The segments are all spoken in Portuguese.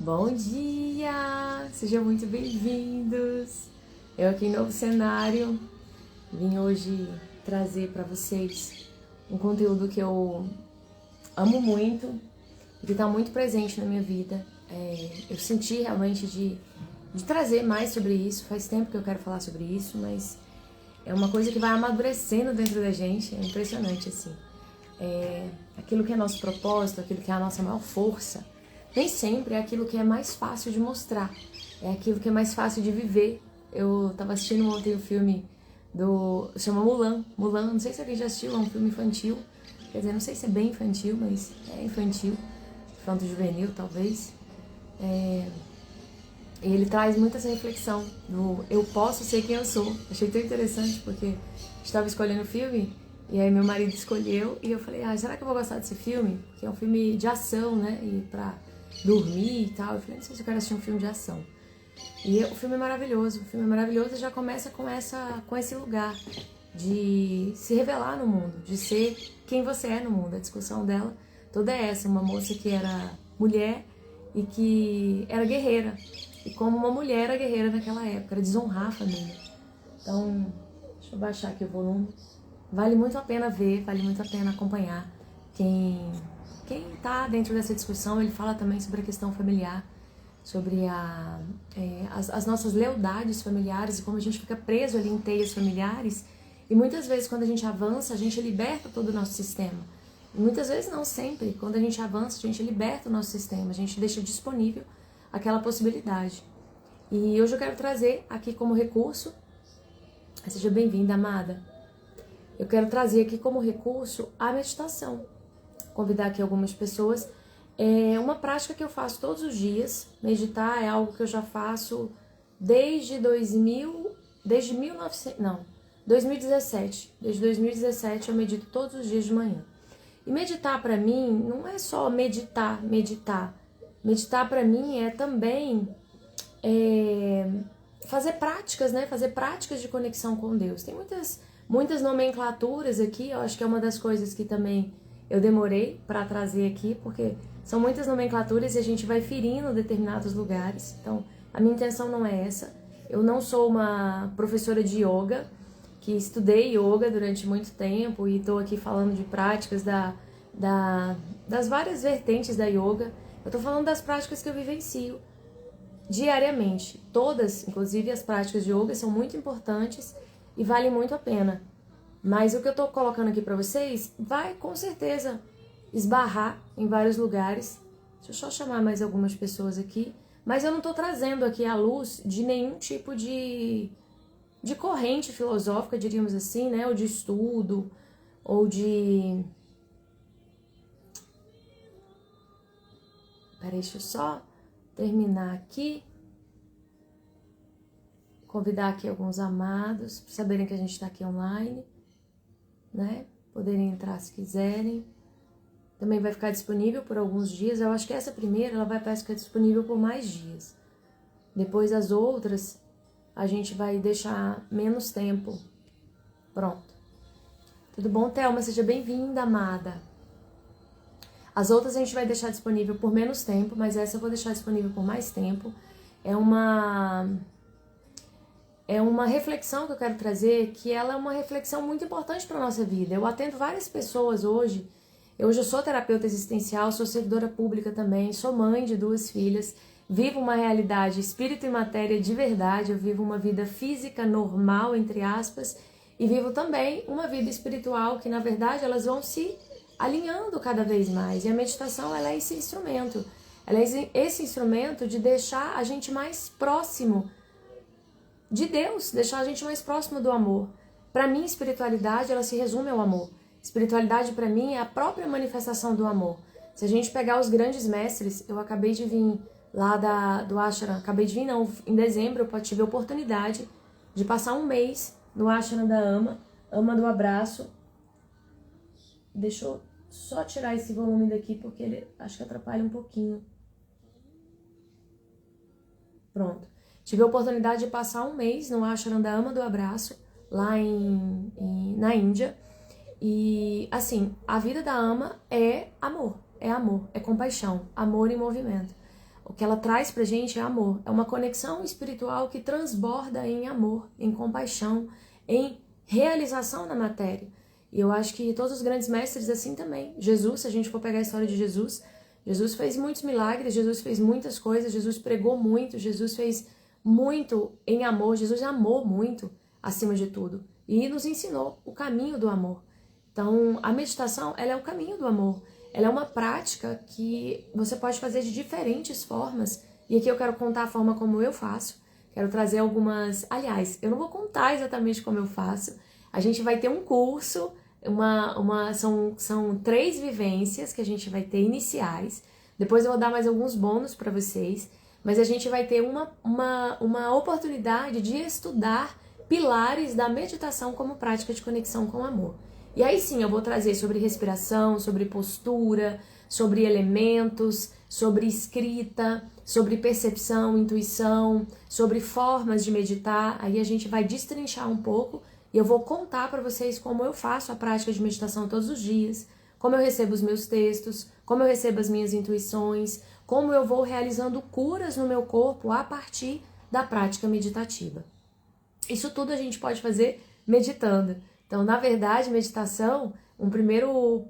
Bom dia! Sejam muito bem-vindos! Eu aqui em novo cenário vim hoje trazer para vocês um conteúdo que eu amo muito e que está muito presente na minha vida. Eu senti realmente de trazer mais sobre isso. Faz tempo que eu quero falar sobre isso, mas é uma coisa que vai amadurecendo dentro da gente. É impressionante, assim. Aquilo que é nosso propósito, aquilo que é a nossa maior força, nem sempre é aquilo que é mais fácil de mostrar, é aquilo que é mais fácil de viver. Eu tava assistindo ontem o filme chama Mulan, não sei se alguém já assistiu, é um filme infantil, quer dizer, não sei se é bem infantil, mas é infantil, infanto-juvenil talvez. E ele traz muito essa reflexão do eu posso ser quem eu sou. Achei tão interessante porque estava escolhendo o filme e aí meu marido escolheu e eu falei, será que eu vou gostar desse filme? Que é um filme de ação, né? E pra dormir e tal. Eu falei, não sei se eu quero assistir um filme de ação. E o filme é maravilhoso. O filme é maravilhoso e já começa com esse lugar de se revelar no mundo, de ser quem você é no mundo. A discussão dela toda é essa. Uma moça que era mulher e que era guerreira. E como uma mulher era guerreira naquela época, era desonrar a família. Então, deixa eu baixar aqui o volume. Vale muito a pena ver, vale muito a pena acompanhar. Quem tá dentro dessa discussão, ele fala também sobre a questão familiar, sobre as nossas lealdades familiares e como a gente fica preso ali em teias familiares. E muitas vezes quando a gente avança, a gente liberta todo o nosso sistema. E muitas vezes não sempre, quando a gente avança, a gente liberta o nosso sistema, a gente deixa disponível aquela possibilidade. E hoje eu quero trazer aqui como recurso, seja bem-vinda, amada, eu quero trazer aqui como recurso a meditação. Convidar aqui algumas pessoas. É uma prática que eu faço todos os dias. Meditar é algo que eu já faço desde 2017. Desde 2017 eu medito todos os dias de manhã. E meditar para mim não é só meditar. Meditar para mim é também fazer práticas, né? Fazer práticas de conexão com Deus. Tem muitas nomenclaturas aqui. Eu acho que é uma das coisas que também eu demorei para trazer aqui, porque são muitas nomenclaturas e a gente vai ferindo determinados lugares. Então, a minha intenção não é essa. Eu não sou uma professora de yoga, que estudei yoga durante muito tempo e estou aqui falando de práticas das várias vertentes da yoga. Eu estou falando das práticas que eu vivencio diariamente. Todas, inclusive as práticas de yoga, são muito importantes e valem muito a pena. Mas o que eu tô colocando aqui pra vocês vai com certeza esbarrar em vários lugares. Deixa eu só chamar mais algumas pessoas aqui. Mas eu não tô trazendo aqui à luz de nenhum tipo de corrente filosófica, diríamos assim, né? Ou de estudo, ou de... Peraí, deixa eu só terminar aqui. Convidar aqui alguns amados, para saberem que a gente tá aqui online, né? Poderem entrar se quiserem. Também vai ficar disponível por alguns dias. Eu acho que essa primeira ela vai ficar disponível por mais dias. Depois as outras a gente vai deixar menos tempo. Pronto. Tudo bom, Thelma? Seja bem-vinda, amada. As outras a gente vai deixar disponível por menos tempo, mas essa eu vou deixar disponível por mais tempo. É uma reflexão que eu quero trazer, que ela é uma reflexão muito importante para a nossa vida. Eu atendo várias pessoas hoje. Hoje eu sou terapeuta existencial, sou servidora pública também, sou mãe de 2 filhas, vivo uma realidade espírito e matéria de verdade, eu vivo uma vida física normal, entre aspas, e vivo também uma vida espiritual que, na verdade, elas vão se alinhando cada vez mais. E a meditação, ela é esse instrumento. Ela é esse instrumento de deixar a gente mais próximo de Deus, deixar a gente mais próximo do amor. Para mim, espiritualidade, ela se resume ao amor. Espiritualidade, para mim, é a própria manifestação do amor. Se a gente pegar os grandes mestres, eu acabei de vir lá do ashram, em dezembro eu tive a oportunidade de passar um mês no ashram da Ama do Abraço. Deixa eu só tirar esse volume daqui, porque ele acho que atrapalha um pouquinho. Pronto. Tive a oportunidade de passar um mês no ashram da Ama do Abraço, lá na Índia. E, assim, a vida da Ama é amor, é compaixão, amor em movimento. o que ela traz pra gente é amor. É uma conexão espiritual que transborda em amor, em compaixão, em realização na matéria. E eu acho que todos os grandes mestres assim também. Jesus, se a gente for pegar a história de Jesus, Jesus fez muitos milagres, Jesus fez muitas coisas, Jesus pregou muito, Jesus fez muito em amor, Jesus amou muito acima de tudo e nos ensinou o caminho do amor. Então, a meditação, ela é o caminho do amor. Ela é uma prática que você pode fazer de diferentes formas. E aqui eu quero contar a forma como eu faço. Quero trazer algumas... Aliás, eu não vou contar exatamente como eu faço. A gente vai ter um curso, são 3 vivências que a gente vai ter iniciais. Depois eu vou dar mais alguns bônus para vocês. Mas a gente vai ter uma oportunidade de estudar pilares da meditação como prática de conexão com o amor. E aí sim, eu vou trazer sobre respiração, sobre postura, sobre elementos, sobre escrita, sobre percepção, intuição, sobre formas de meditar. Aí a gente vai destrinchar um pouco e eu vou contar para vocês como eu faço a prática de meditação todos os dias, como eu recebo os meus textos, como eu recebo as minhas intuições, como eu vou realizando curas no meu corpo a partir da prática meditativa. Isso tudo a gente pode fazer meditando. Então, na verdade, meditação, um primeiro...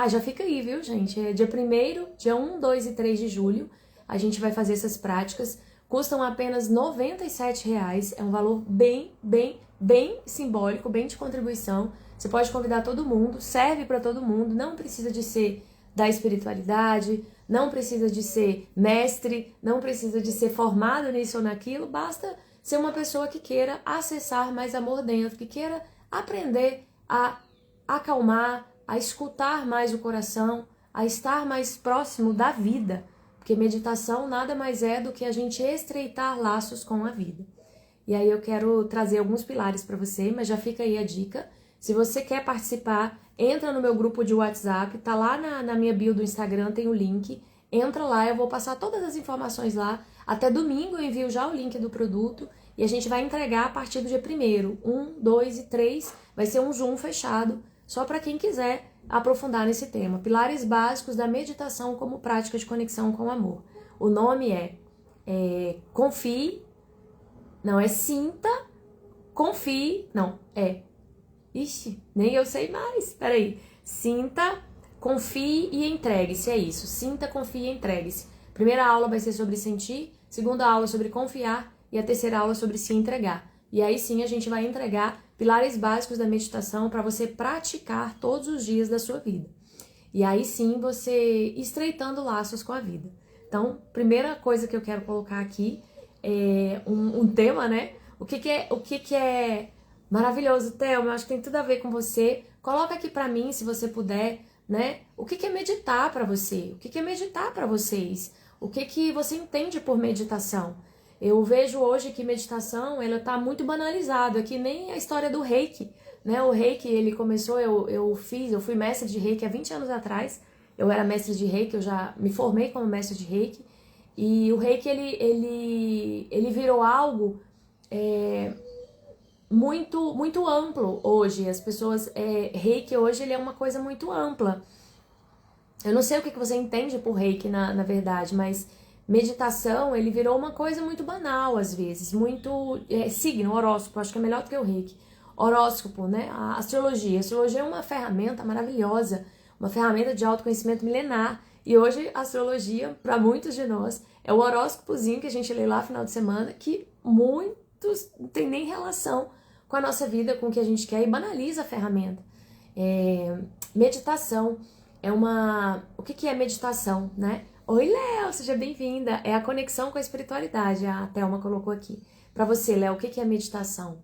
já fica aí, viu, gente? Dia 1º, dia 1, 2 e 3 de julho, a gente vai fazer essas práticas. Custam apenas R$ 97,00. É um valor bem simbólico, bem de contribuição. Você pode convidar todo mundo, serve para todo mundo, não precisa de ser da espiritualidade, não precisa de ser mestre, não precisa de ser formado nisso ou naquilo, basta ser uma pessoa que queira acessar mais amor dentro, que queira aprender a acalmar, a escutar mais o coração, a estar mais próximo da vida, porque meditação nada mais é do que a gente estreitar laços com a vida. E aí eu quero trazer alguns pilares para você, mas já fica aí a dica. Se você quer participar, entra no meu grupo de WhatsApp, tá lá na minha bio do Instagram, tem o link. Entra lá, eu vou passar todas as informações lá. Até domingo eu envio já o link do produto e a gente vai entregar a partir do dia 1º. 1, 2 e 3, vai ser um Zoom fechado, só para quem quiser aprofundar nesse tema. Pilares básicos da meditação como prática de conexão com o amor. O nome confie, não é sinta, confie, não, ixi, nem eu sei mais, peraí. Sinta, confie e entregue-se, é isso. Sinta, confie e entregue-se. Primeira aula vai ser sobre sentir, segunda aula sobre confiar e a terceira aula sobre se entregar. E aí sim a gente vai entregar pilares básicos da meditação para você praticar todos os dias da sua vida. E aí sim você estreitando laços com a vida. Então, primeira coisa que eu quero colocar aqui é um tema, né? O que é maravilhoso, Thelma, eu acho que tem tudo a ver com você. Coloca aqui pra mim, se você puder, né? O que é meditar pra você? O que é meditar pra vocês? O que você entende por meditação? Eu vejo hoje que meditação, ela tá muito banalizada, que nem a história do Reiki, né? O Reiki, ele começou, eu fui mestre de Reiki há 20 anos atrás. Eu era mestre de Reiki, eu já me formei como mestre de Reiki. E o Reiki, ele virou algo muito amplo hoje. As pessoas, Reiki hoje ele é uma coisa muito ampla. Eu não sei o que você entende por Reiki na verdade, mas meditação ele virou uma coisa muito banal às vezes, muito signo, horóscopo, acho que é melhor do que o Reiki. Horóscopo, né? A astrologia é uma ferramenta maravilhosa, uma ferramenta de autoconhecimento milenar. E hoje a astrologia, para muitos de nós, é o horóscopozinho que a gente lê lá no final de semana, que muitos não tem nem relação com a nossa vida, com o que a gente quer, e banaliza a ferramenta. Meditação é uma... O que é meditação, né? Oi, Léo, seja bem-vinda. É a conexão com a espiritualidade, a Thelma colocou aqui. Para você, Léo, o que é meditação?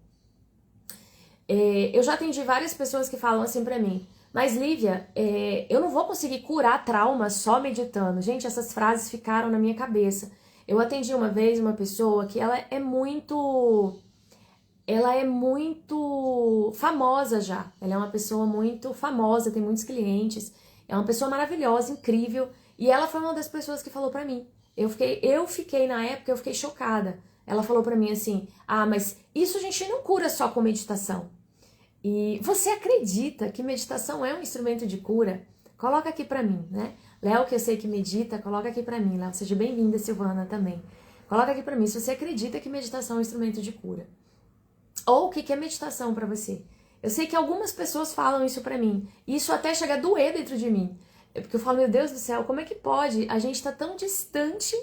Eu já atendi várias pessoas que falam assim pra mim, mas Lívia, eu não vou conseguir curar trauma só meditando. Gente, essas frases ficaram na minha cabeça. Eu atendi uma vez uma pessoa que ela é muito famosa já. Ela é uma pessoa muito famosa, tem muitos clientes. É uma pessoa maravilhosa, incrível. E ela foi uma das pessoas que falou pra mim. Eu fiquei na época, eu fiquei chocada. Ela falou pra mim assim, mas isso a gente não cura só com meditação. E você acredita que meditação é um instrumento de cura? Coloca aqui pra mim, né? Léo, que eu sei que medita, coloca aqui pra mim. Léo, seja bem-vinda, Silvana, também. Coloca aqui pra mim se você acredita que meditação é um instrumento de cura. Ou o que é meditação pra você. Eu sei que algumas pessoas falam isso pra mim. E isso até chega a doer dentro de mim. Porque eu falo, meu Deus do céu, como é que pode a gente tá tão distante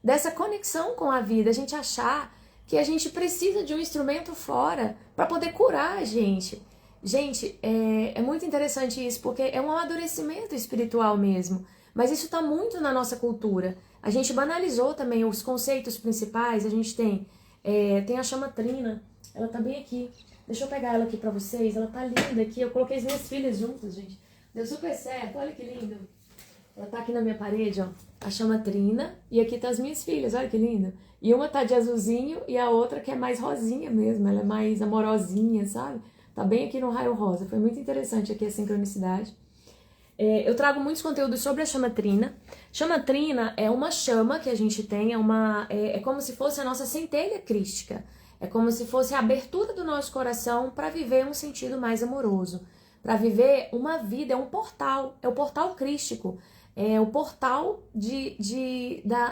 dessa conexão com a vida? A gente achar que a gente precisa de um instrumento fora para poder curar a gente. Gente, é muito interessante isso, porque é um amadurecimento espiritual mesmo. Mas isso tá muito na nossa cultura. A gente banalizou também os conceitos principais. A gente tem a chama trina. Ela tá bem aqui. Deixa eu pegar ela aqui pra vocês. Ela tá linda aqui. Eu coloquei as minhas filhas juntas, gente. Deu super certo. Olha que lindo. Ela tá aqui na minha parede, ó. A chama trina. E aqui tá as minhas filhas. Olha que lindo. E uma tá de azulzinho e a outra que é mais rosinha mesmo. Ela é mais amorosinha, sabe? Tá bem aqui no raio rosa. Foi muito interessante aqui a sincronicidade. Eu trago muitos conteúdos sobre a chama trina. Chama trina é uma chama que a gente tem. É como se fosse a nossa centelha crística. É como se fosse a abertura do nosso coração para viver um sentido mais amoroso. Para viver uma vida, é um portal. É o portal crístico. É o portal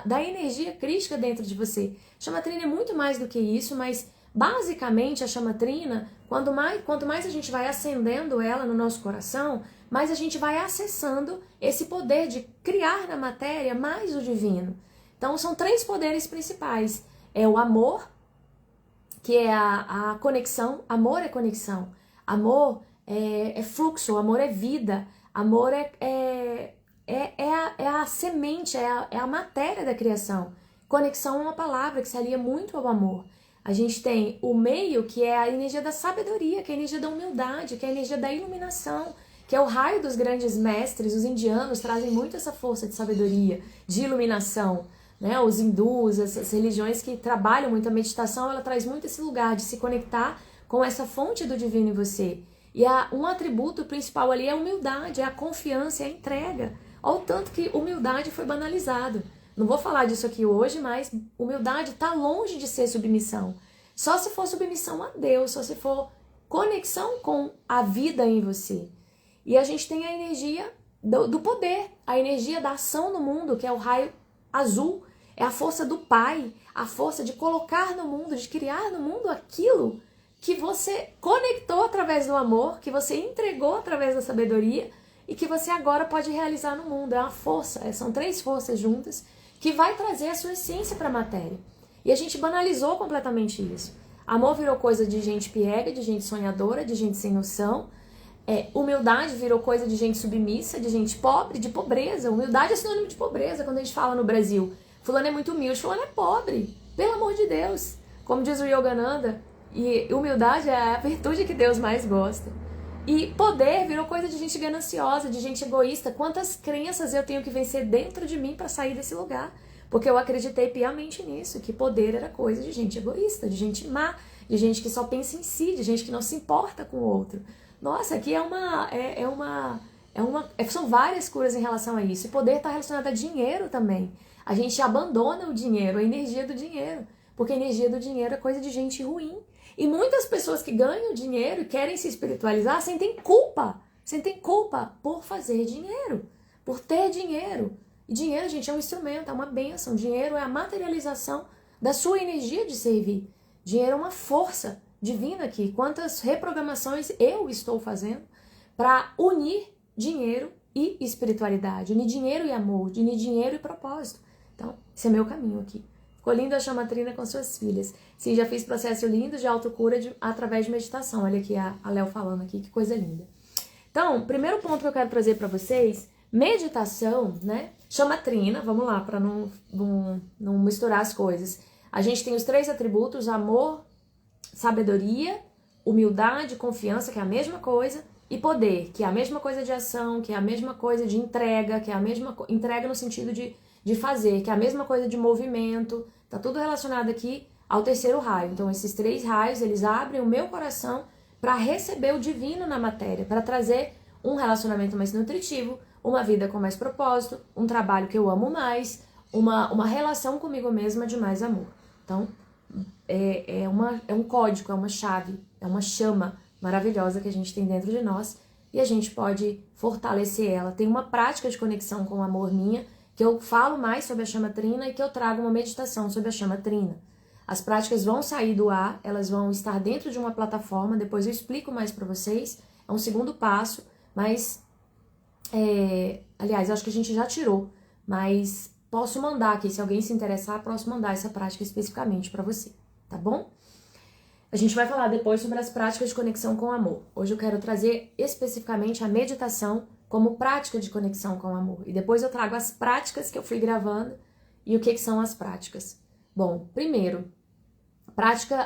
da energia crística dentro de você. Chama trina é muito mais do que isso, mas basicamente a chama trina, quanto mais a gente vai acendendo ela no nosso coração, mais a gente vai acessando esse poder de criar na matéria mais o divino. Então são 3 poderes principais. É o amor, que é a conexão. Amor é conexão. Amor é fluxo, amor é vida. Amor é a semente, é a matéria da criação. Conexão é uma palavra que se alia muito ao amor. A gente tem o meio, que é a energia da sabedoria, que é a energia da humildade, que é a energia da iluminação, que é o raio dos grandes mestres. Os indianos trazem muito essa força de sabedoria, de iluminação, né? Os hindus, essas religiões que trabalham muito a meditação, ela traz muito esse lugar de se conectar com essa fonte do divino em você. E um atributo principal ali é a humildade, é a confiança, é a entrega. Olha o tanto que humildade foi banalizado. Não vou falar disso aqui hoje, mas humildade está longe de ser submissão. Só se for submissão a Deus, só se for conexão com a vida em você. E a gente tem a energia do poder, a energia da ação no mundo, que é o raio azul. É a força do Pai, a força de colocar no mundo, de criar no mundo aquilo que você conectou através do amor, que você entregou através da sabedoria e que você agora pode realizar no mundo. É uma força, são 3 forças juntas que vai trazer a sua essência para a matéria. E a gente banalizou completamente isso. Amor virou coisa de gente piega, de gente sonhadora, de gente sem noção. Humildade virou coisa de gente submissa, de gente pobre, de pobreza. Humildade é sinônimo de pobreza quando a gente fala no Brasil. Fulano é muito humilde, fulano é pobre. Pelo amor de Deus. Como diz o Yogananda, e humildade é a virtude que Deus mais gosta. E poder virou coisa de gente gananciosa, de gente egoísta. Quantas crenças eu tenho que vencer dentro de mim para sair desse lugar? Porque eu acreditei piamente nisso, que poder era coisa de gente egoísta, de gente má, de gente que só pensa em si, de gente que não se importa com o outro. Nossa, aqui são várias curas em relação a isso. E poder está relacionado a dinheiro também. A gente abandona o dinheiro, a energia do dinheiro. Porque a energia do dinheiro é coisa de gente ruim. E muitas pessoas que ganham dinheiro e querem se espiritualizar sentem culpa por fazer dinheiro, por ter dinheiro. E dinheiro, gente, é um instrumento, é uma bênção. Dinheiro é a materialização da sua energia de servir. Dinheiro é uma força divina aqui. Quantas reprogramações eu estou fazendo para unir dinheiro e espiritualidade, unir dinheiro e amor, unir dinheiro e propósito. Então, esse é meu caminho aqui. Ficou lindo a chama trina com suas filhas. Sim, já fiz processo lindo de autocura através de meditação. Olha aqui a Léo falando aqui, que coisa linda. Então, primeiro ponto que eu quero trazer para vocês, meditação, né? Chama trina, vamos lá, para não misturar as coisas. A gente tem os 3 atributos, amor, sabedoria, humildade, confiança, que é a mesma coisa, e poder, que é a mesma coisa de ação, que é a mesma coisa de entrega, que é a mesma entrega no sentido de fazer, que é a mesma coisa de movimento. Tá tudo relacionado aqui ao 3º raio. Então, esses 3 raios, eles abrem o meu coração para receber o divino na matéria, para trazer um relacionamento mais nutritivo, uma vida com mais propósito, um trabalho que eu amo mais, uma relação comigo mesma de mais amor. Então, é um código, é uma chave, é uma chama maravilhosa que a gente tem dentro de nós, e a gente pode fortalecer ela. Tem uma prática de conexão com o amor minha, que eu falo mais sobre a chama trina e que eu trago uma meditação sobre a chama trina. As práticas vão sair do ar, elas vão estar dentro de uma plataforma, depois eu explico mais para vocês, é um segundo passo, mas, aliás, acho que a gente já tirou, mas posso mandar aqui, se alguém se interessar, posso mandar essa prática especificamente para você, tá bom? A gente vai falar depois sobre as práticas de conexão com o amor. Hoje eu quero trazer especificamente a meditação como prática de conexão com o amor. E depois eu trago as práticas que eu fui gravando e o que são as práticas. Bom, primeiro,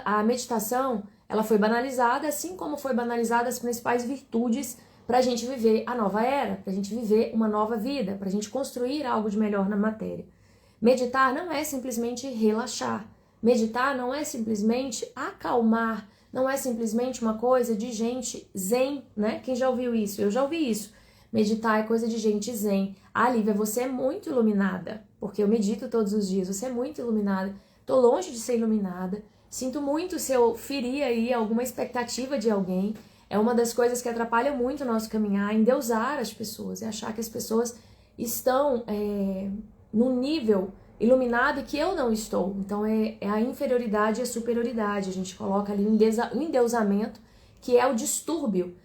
a meditação, ela foi banalizada, assim como foi banalizada as principais virtudes para a gente viver a nova era, para a gente viver uma nova vida, para a gente construir algo de melhor na matéria. Meditar não é simplesmente relaxar. Meditar não é simplesmente acalmar, não é simplesmente uma coisa de gente zen, né? Quem já ouviu isso? Eu já ouvi isso. Meditar é coisa de gente zen. Ah, Lívia, você é muito iluminada, porque eu medito todos os dias, você é muito iluminada. Tô longe de ser iluminada, sinto muito se eu ferir aí alguma expectativa de alguém. É uma das coisas que atrapalha muito o nosso caminhar, endeusar as pessoas, é achar que as pessoas estão num nível iluminado e que eu não estou. Então é a inferioridade e a superioridade. A gente coloca ali um endeusamento, que é o distúrbio,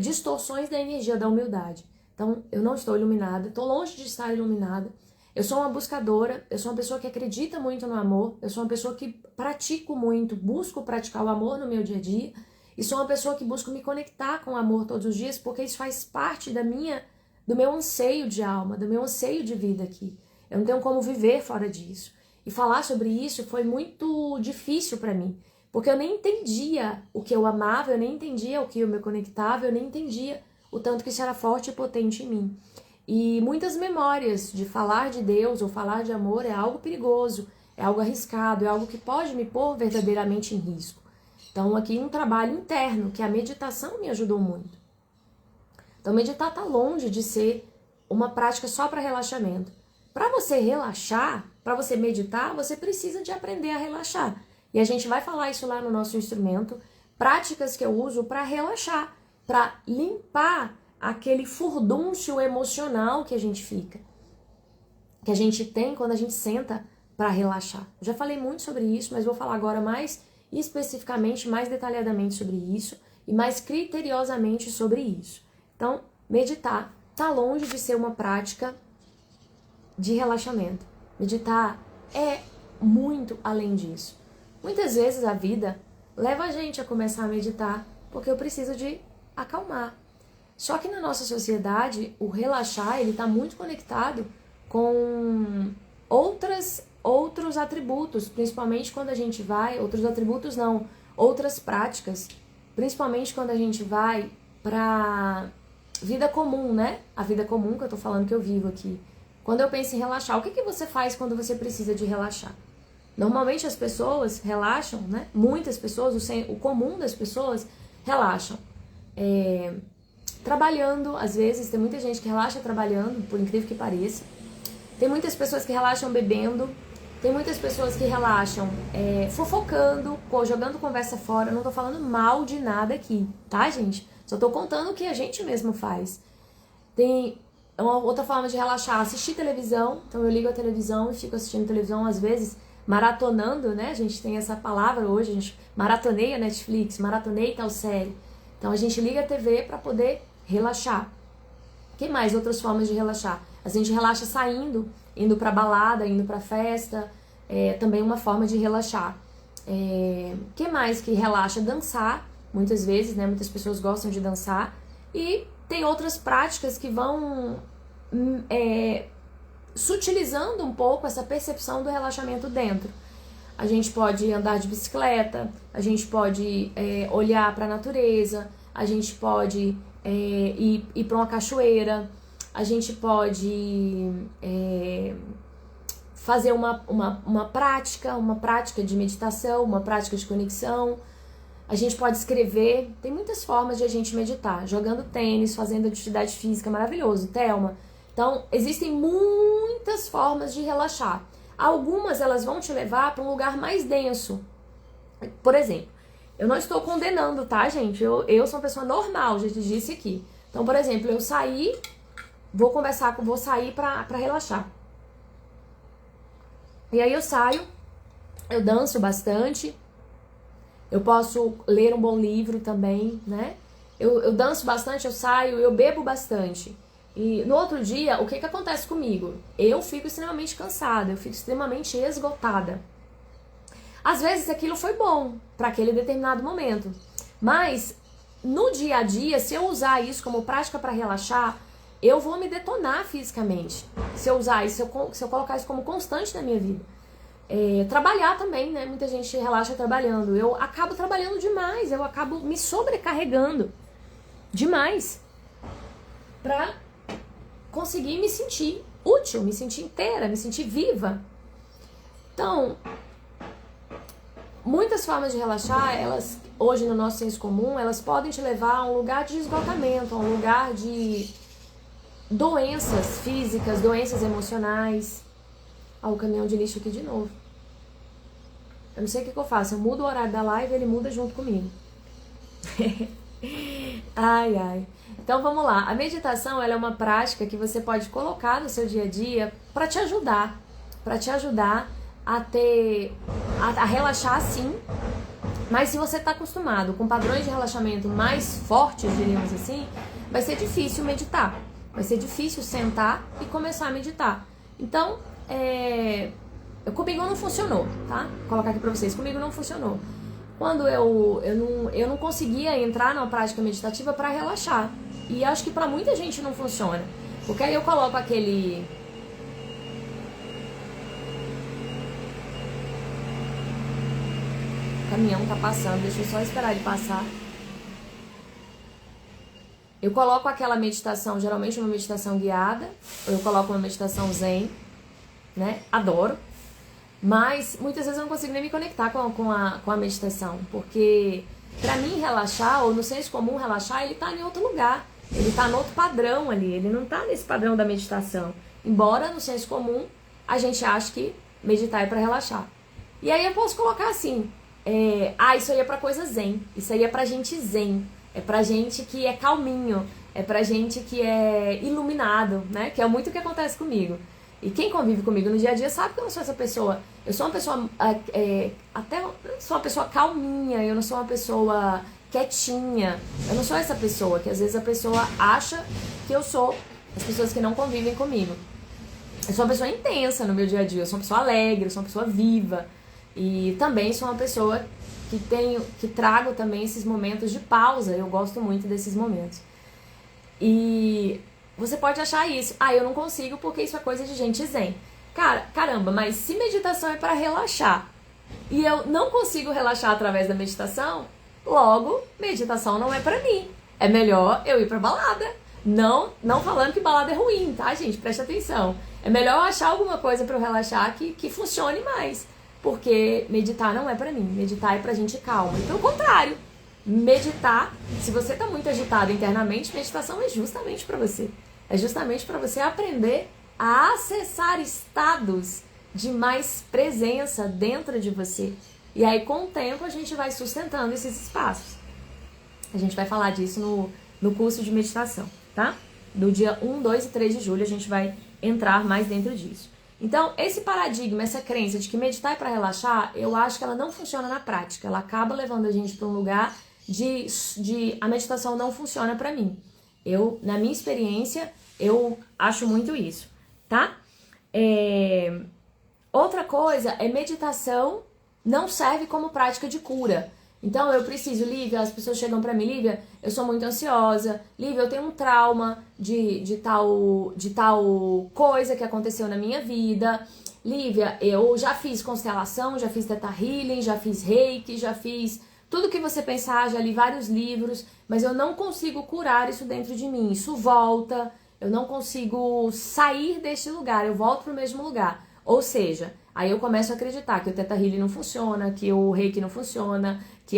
distorções da energia da humildade. Então eu não estou iluminada, estou longe de estar iluminada. Eu sou uma buscadora, eu sou uma pessoa que acredita muito no amor, eu sou uma pessoa que pratico muito, busco praticar o amor no meu dia a dia, e sou uma pessoa que busco me conectar com o amor todos os dias, porque isso faz parte do meu anseio de alma, do meu anseio de vida aqui. Eu não tenho como viver fora disso. E falar sobre isso foi muito difícil para mim, porque eu nem entendia o que eu amava, eu nem entendia o que eu me conectava, eu nem entendia o tanto que isso era forte e potente em mim. E muitas memórias de falar de Deus ou falar de amor é algo perigoso, é algo arriscado, é algo que pode me pôr verdadeiramente em risco. Então aqui um trabalho interno, que a meditação me ajudou muito. Então meditar está longe de ser uma prática só para relaxamento. Para você relaxar, para você meditar, você precisa de aprender a relaxar. E a gente vai falar isso lá no nosso instrumento, práticas que eu uso para relaxar, para limpar aquele furdúncio emocional que a gente fica, que a gente tem quando a gente senta para relaxar. Eu já falei muito sobre isso, mas vou falar agora mais especificamente, mais detalhadamente sobre isso e mais criteriosamente sobre isso. Então, meditar está longe de ser uma prática de relaxamento. Meditar é muito além disso. Muitas vezes a vida leva a gente a começar a meditar porque eu preciso de acalmar. Só que na nossa sociedade, o relaxar ele está muito conectado com outros atributos, principalmente quando a gente vai, outras práticas, principalmente quando a gente vai para vida comum, né? A vida comum que eu tô falando que eu vivo aqui. Quando eu penso em relaxar, o que você faz quando você precisa de relaxar? Normalmente as pessoas relaxam, né? Muitas pessoas, o comum das pessoas relaxam. Trabalhando, às vezes, tem muita gente que relaxa trabalhando, por incrível que pareça. Tem muitas pessoas que relaxam bebendo. Tem muitas pessoas que relaxam fofocando, jogando conversa fora. Eu não tô falando mal de nada aqui, tá, gente? Só tô contando o que a gente mesmo faz. Tem uma outra forma de relaxar, assistir televisão. Então eu ligo a televisão e fico assistindo televisão, às vezes maratonando, né? A gente tem essa palavra hoje, a gente maratoneia Netflix, maratoneia tal série. Então a gente liga a TV para poder relaxar. O que mais? Outras formas de relaxar. A gente relaxa saindo, indo pra balada, indo pra festa. Também uma forma de relaxar. O que mais que relaxa? Dançar, muitas vezes, né? Muitas pessoas gostam de dançar. E tem outras práticas que vão sutilizando um pouco essa percepção do relaxamento dentro. A gente pode andar de bicicleta, a gente pode olhar para a natureza, a gente pode ir para uma cachoeira, a gente pode fazer uma prática de meditação, uma prática de conexão. A gente pode escrever, tem muitas formas de a gente meditar, jogando tênis, fazendo atividade física, maravilhoso, Thelma. Então, existem muitas formas de relaxar. Algumas elas vão te levar para um lugar mais denso. Por exemplo, eu não estou condenando, tá, gente? Eu sou uma pessoa normal, já te disse aqui. Então, por exemplo, eu saí, vou sair pra relaxar. E aí eu saio, eu danço bastante, eu posso ler um bom livro também, né? Eu danço bastante, eu saio, eu bebo bastante. E no outro dia, o que acontece comigo? Eu fico extremamente cansada, eu fico extremamente esgotada. Às vezes aquilo foi bom para aquele determinado momento, mas no dia a dia, se eu usar isso como prática para relaxar, eu vou me detonar fisicamente. Se eu usar isso, se eu colocar isso como constante na minha vida. Trabalhar também, né? Muita gente relaxa trabalhando. Eu acabo trabalhando demais, eu acabo me sobrecarregando demais pra conseguir me sentir útil, me sentir inteira, me sentir viva. Então, muitas formas de relaxar, elas, hoje no nosso senso comum, elas podem te levar a um lugar de esgotamento, a um lugar de doenças físicas, doenças emocionais. O caminhão de lixo aqui de novo. Eu não sei o que eu faço. Eu mudo o horário da live e ele muda junto comigo. Ai, ai. Então vamos lá. A meditação, ela é uma prática que você pode colocar no seu dia a dia para te ajudar. Para te ajudar a relaxar sim. Mas se você está acostumado com padrões de relaxamento mais fortes, diríamos assim, vai ser difícil meditar. Vai ser difícil sentar e começar a meditar. Então, comigo não funcionou, tá? Vou colocar aqui pra vocês, comigo não funcionou. Quando eu não conseguia entrar numa prática meditativa pra relaxar. E acho que pra muita gente não funciona. Porque aí eu coloco aquele... O caminhão tá passando, deixa eu só esperar ele passar. Eu coloco aquela meditação, geralmente uma meditação guiada, ou eu coloco uma meditação zen, né? Adoro. Mas muitas vezes eu não consigo nem me conectar com a meditação, porque pra mim relaxar, ou no senso comum relaxar, ele tá em outro lugar, ele tá no outro padrão ali, ele não tá nesse padrão da meditação. Embora no senso comum a gente ache que meditar é pra relaxar. E aí eu posso colocar assim, isso aí é pra coisa zen, isso aí é pra gente zen, é pra gente que é calminho, é pra gente que é iluminado, né? Que é muito o que acontece comigo. E quem convive comigo no dia a dia sabe que eu não sou essa pessoa. Eu sou uma pessoa, sou uma pessoa calminha, eu não sou uma pessoa quietinha. Eu não sou essa pessoa que às vezes a pessoa acha que eu sou, as pessoas que não convivem comigo. Eu sou uma pessoa intensa no meu dia a dia, eu sou uma pessoa alegre, eu sou uma pessoa viva. E também sou uma pessoa que trago também esses momentos de pausa, eu gosto muito desses momentos. E você pode achar isso, eu não consigo porque isso é coisa de gente zen. Caramba, mas se meditação é para relaxar e eu não consigo relaxar através da meditação, logo, meditação não é pra mim. É melhor eu ir pra balada. Não falando que balada é ruim, tá, gente? Presta atenção. É melhor eu achar alguma coisa pra eu relaxar que funcione mais. Porque meditar não é pra mim. Meditar é pra gente calma. E pelo contrário, meditar, se você tá muito agitado internamente, meditação é justamente pra você. É justamente pra você aprender a acessar estados de mais presença dentro de você. E aí, com o tempo, a gente vai sustentando esses espaços. A gente vai falar disso no curso de meditação, tá? Do dia 1, 2 e 3 de julho, a gente vai entrar mais dentro disso. Então, esse paradigma, essa crença de que meditar é para relaxar, eu acho que ela não funciona na prática. Ela acaba levando a gente para um lugar de a meditação não funciona para mim. Na minha experiência, eu acho muito isso, tá? Outra coisa é meditação não serve como prática de cura. Então eu preciso, Lívia, as pessoas chegam pra mim, Lívia, eu sou muito ansiosa, Lívia, eu tenho um trauma de tal coisa que aconteceu na minha vida, Lívia, eu já fiz constelação, já fiz Theta Healing, já fiz Reiki, já fiz tudo que você pensar, já li vários livros, mas eu não consigo curar isso dentro de mim, isso volta, eu não consigo sair deste lugar, eu volto pro mesmo lugar. Ou seja, aí eu começo a acreditar que o Theta Healing não funciona, que o Reiki não funciona, que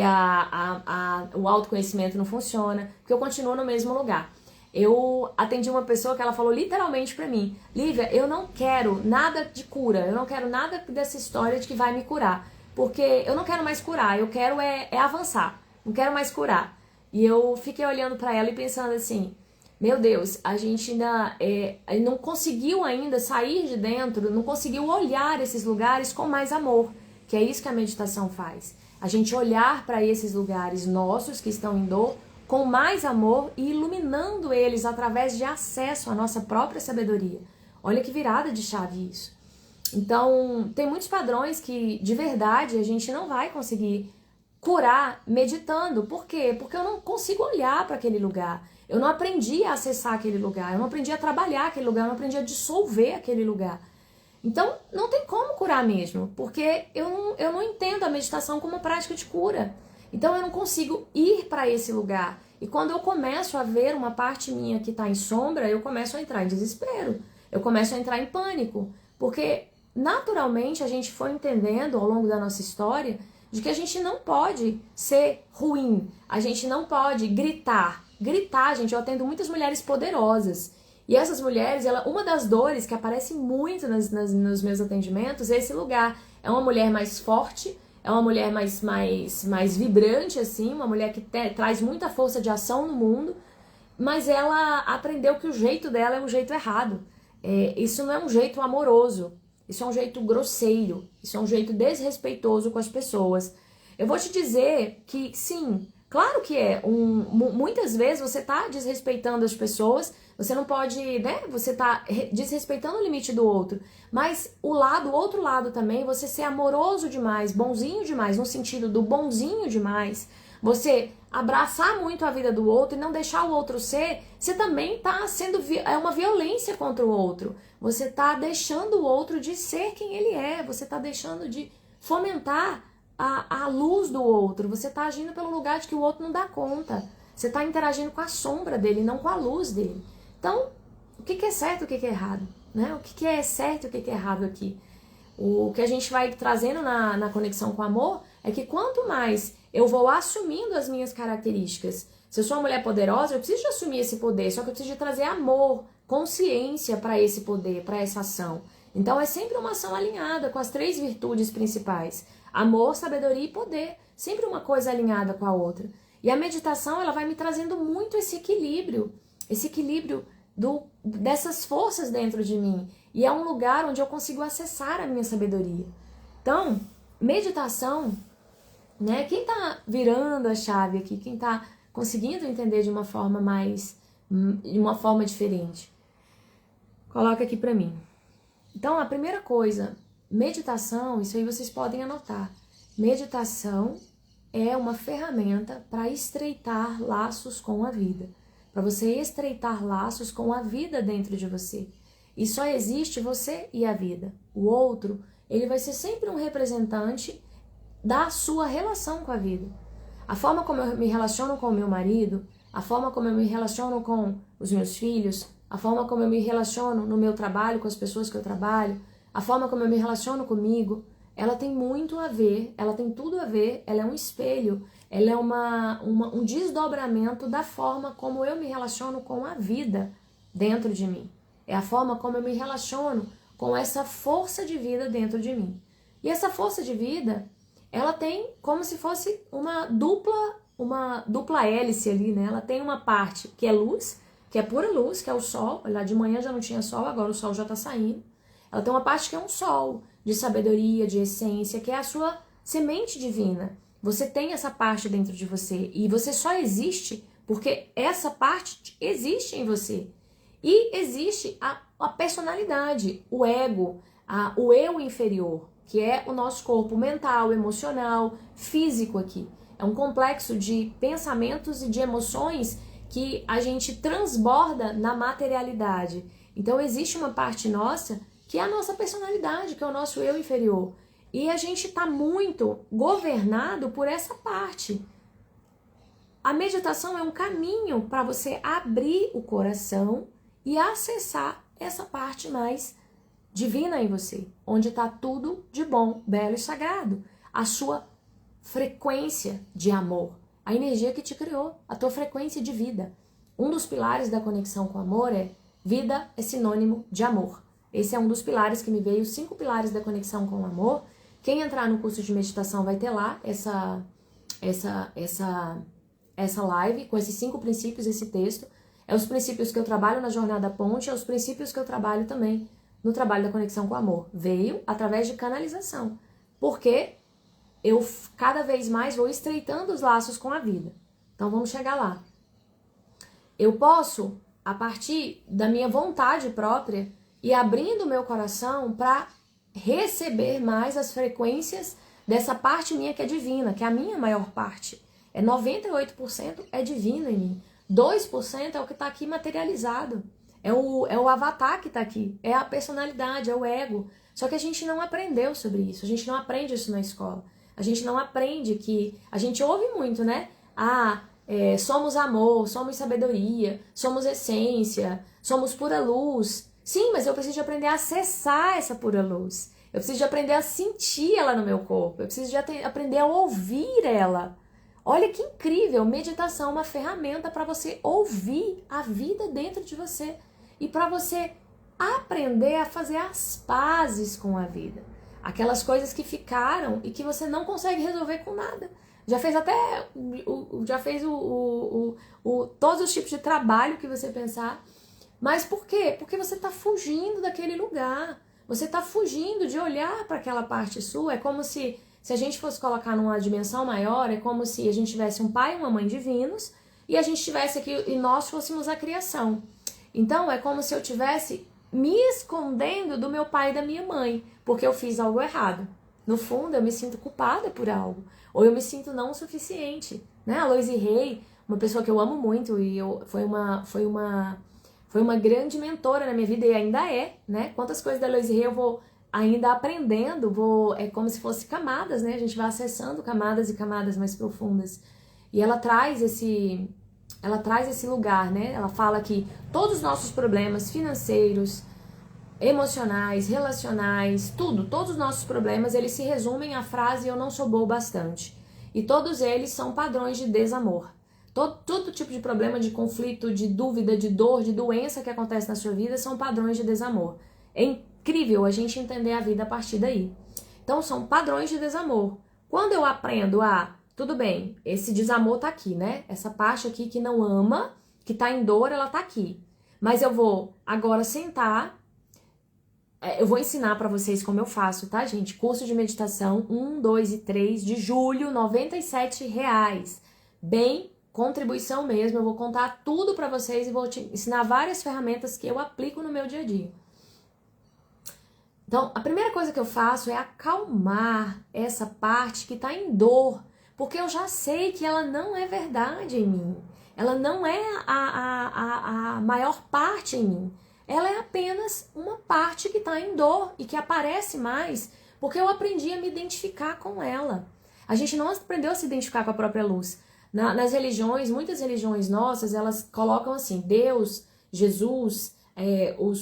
o autoconhecimento não funciona, porque eu continuo no mesmo lugar. Eu atendi uma pessoa que ela falou literalmente pra mim, Lívia, eu não quero nada de cura, eu não quero nada dessa história de que vai me curar, porque eu não quero mais curar, eu quero avançar, não quero mais curar. E eu fiquei olhando pra ela e pensando assim, meu Deus, a gente ainda não conseguiu ainda sair de dentro, não conseguiu olhar esses lugares com mais amor, que é isso que a meditação faz. A gente olhar para esses lugares nossos que estão em dor com mais amor e iluminando eles através de acesso à nossa própria sabedoria. Olha que virada de chave isso. Então, tem muitos padrões que, de verdade, a gente não vai conseguir curar meditando. Por quê? Porque eu não consigo olhar para aquele lugar. Eu não aprendi a acessar aquele lugar. Eu não aprendi a trabalhar aquele lugar. Eu não aprendi a dissolver aquele lugar. Então, não tem como curar mesmo. Porque eu não entendo a meditação como prática de cura. Então, eu não consigo ir para esse lugar. E quando eu começo a ver uma parte minha que está em sombra, eu começo a entrar em desespero. Eu começo a entrar em pânico. Porque, naturalmente, a gente foi entendendo ao longo da nossa história de que a gente não pode ser ruim, a gente não pode gritar. Gritar, gente, eu atendo muitas mulheres poderosas. E essas mulheres, uma das dores que aparece muito nos meus atendimentos é esse lugar. É uma mulher mais forte, é uma mulher mais vibrante, assim, uma mulher que traz muita força de ação no mundo, mas ela aprendeu que o jeito dela é um jeito errado. Isso não é um jeito amoroso. Isso é um jeito grosseiro, isso é um jeito desrespeitoso com as pessoas. Eu vou te dizer que sim, claro que é. Muitas vezes você tá desrespeitando as pessoas, você não pode, né? Você tá desrespeitando o limite do outro. Mas o outro lado também, você ser amoroso demais, bonzinho demais, no sentido do bonzinho demais, você abraçar muito a vida do outro e não deixar o outro ser, você também tá sendo, uma violência contra o outro. Você tá deixando o outro de ser quem ele é, você tá deixando de fomentar a luz do outro, você tá agindo pelo lugar de que o outro não dá conta. Você tá interagindo com a sombra dele, não com a luz dele. Então, o que é certo e o que é errado? Né? O que é certo e o que é errado aqui? O que a gente vai trazendo na conexão com o amor é que quanto mais eu vou assumindo as minhas características, se eu sou uma mulher poderosa, eu preciso de assumir esse poder, só que eu preciso de trazer amor, consciência para esse poder, para essa ação. Então é sempre uma ação alinhada com as 3 virtudes principais: amor, sabedoria e poder. Sempre uma coisa alinhada com a outra. E a meditação, ela vai me trazendo muito esse equilíbrio dessas forças dentro de mim. E é um lugar onde eu consigo acessar a minha sabedoria. Então, meditação, né? Quem tá virando a chave aqui, quem tá conseguindo entender de uma forma diferente, coloca aqui pra mim. Então, a primeira coisa, meditação, isso aí vocês podem anotar. Meditação é uma ferramenta para estreitar laços com a vida. Para você estreitar laços com a vida dentro de você. E só existe você e a vida. O outro, ele vai ser sempre um representante da sua relação com a vida. A forma como eu me relaciono com o meu marido, a forma como eu me relaciono com os meus filhos, a forma como eu me relaciono no meu trabalho com as pessoas que eu trabalho, a forma como eu me relaciono comigo, ela tem muito a ver, ela tem tudo a ver, ela é um espelho, ela é um desdobramento da forma como eu me relaciono com a vida dentro de mim. É a forma como eu me relaciono com essa força de vida dentro de mim. E essa força de vida, ela tem como se fosse uma dupla hélice ali, né? Ela tem uma parte que é luz, que é pura luz, que é o sol. Lá de manhã já não tinha sol, agora o sol já está saindo. Ela tem uma parte que é um sol, de sabedoria, de essência, que é a sua semente divina. Você tem essa parte dentro de você e você só existe porque essa parte existe em você. E existe a personalidade, o ego, o eu inferior, que é o nosso corpo mental, emocional, físico aqui. É um complexo de pensamentos e de emoções que a gente transborda na materialidade. Então existe uma parte nossa que é a nossa personalidade, que é o nosso eu inferior. E a gente está muito governado por essa parte. A meditação é um caminho para você abrir o coração e acessar essa parte mais divina em você, onde está tudo de bom, belo e sagrado. A sua frequência de amor, a energia que te criou, a tua frequência de vida. Um dos pilares da conexão com o amor é: vida é sinônimo de amor. Esse é um dos pilares que me veio, 5 pilares da conexão com o amor. Quem entrar no curso de meditação vai ter lá essa live com esses 5 princípios, esse texto. É os princípios que eu trabalho na Jornada Ponte, é os princípios que eu trabalho também no trabalho da conexão com o amor. Veio através de canalização. Porque eu cada vez mais vou estreitando os laços com a vida. Então vamos chegar lá. Eu posso, a partir da minha vontade própria, ir abrindo o meu coração para receber mais as frequências dessa parte minha que é divina, que é a minha maior parte. 98% é divino em mim. 2% é o que está aqui materializado. É o avatar que está aqui. É a personalidade, é o ego. Só que a gente não aprendeu sobre isso. A gente não aprende isso na escola. A gente não aprende que... A gente ouve muito, né? Somos amor, somos sabedoria, somos essência, somos pura luz. Sim, mas eu preciso de aprender a acessar essa pura luz. Eu preciso de aprender a sentir ela no meu corpo. Eu preciso de aprender a ouvir ela. Olha que incrível! Meditação é uma ferramenta para você ouvir a vida dentro de você e para você aprender a fazer as pazes com a vida. Aquelas coisas que ficaram e que você não consegue resolver com nada. Já fez até todos os tipos de trabalho que você pensar. Mas por quê? Porque você está fugindo daquele lugar. Você está fugindo de olhar para aquela parte sua. É como se a gente fosse colocar numa dimensão maior, é como se a gente tivesse um pai e uma mãe divinos e a gente tivesse aqui e nós fôssemos a criação. Então é como se eu tivesse me escondendo do meu pai e da minha mãe, porque eu fiz algo errado. No fundo, eu me sinto culpada por algo, ou eu me sinto não o suficiente, né? A Loise Rey, uma pessoa que eu amo muito e foi uma grande mentora na minha vida e ainda é, né? Quantas coisas da Loise Rey eu vou ainda aprendendo, é como se fosse camadas, né? A gente vai acessando camadas e camadas mais profundas. E ela traz esse lugar, né? Ela fala que todos os nossos problemas financeiros, emocionais, relacionais, todos os nossos problemas, eles se resumem à frase eu não sou boa o bastante. E todos eles são padrões de desamor. Todo tipo de problema, de conflito, de dúvida, de dor, de doença que acontece na sua vida são padrões de desamor. É incrível a gente entender a vida a partir daí. Então são padrões de desamor. Quando eu aprendo tudo bem, esse desamor tá aqui, né? Essa parte aqui que não ama, que tá em dor, ela tá aqui. Mas eu vou agora sentar, eu vou ensinar pra vocês como eu faço, tá, gente? Curso de meditação 1, 2 e 3 de julho, R$ 97,00. Bem, contribuição mesmo, eu vou contar tudo pra vocês e vou te ensinar várias ferramentas que eu aplico no meu dia a dia. Então, a primeira coisa que eu faço é acalmar essa parte que tá em dor, porque eu já sei que ela não é verdade em mim. Ela não é a maior parte em mim. Ela é apenas uma parte que está em dor e que aparece mais porque eu aprendi a me identificar com ela. A gente não aprendeu a se identificar com a própria luz. Nas religiões, muitas religiões nossas, elas colocam assim, Deus, Jesus,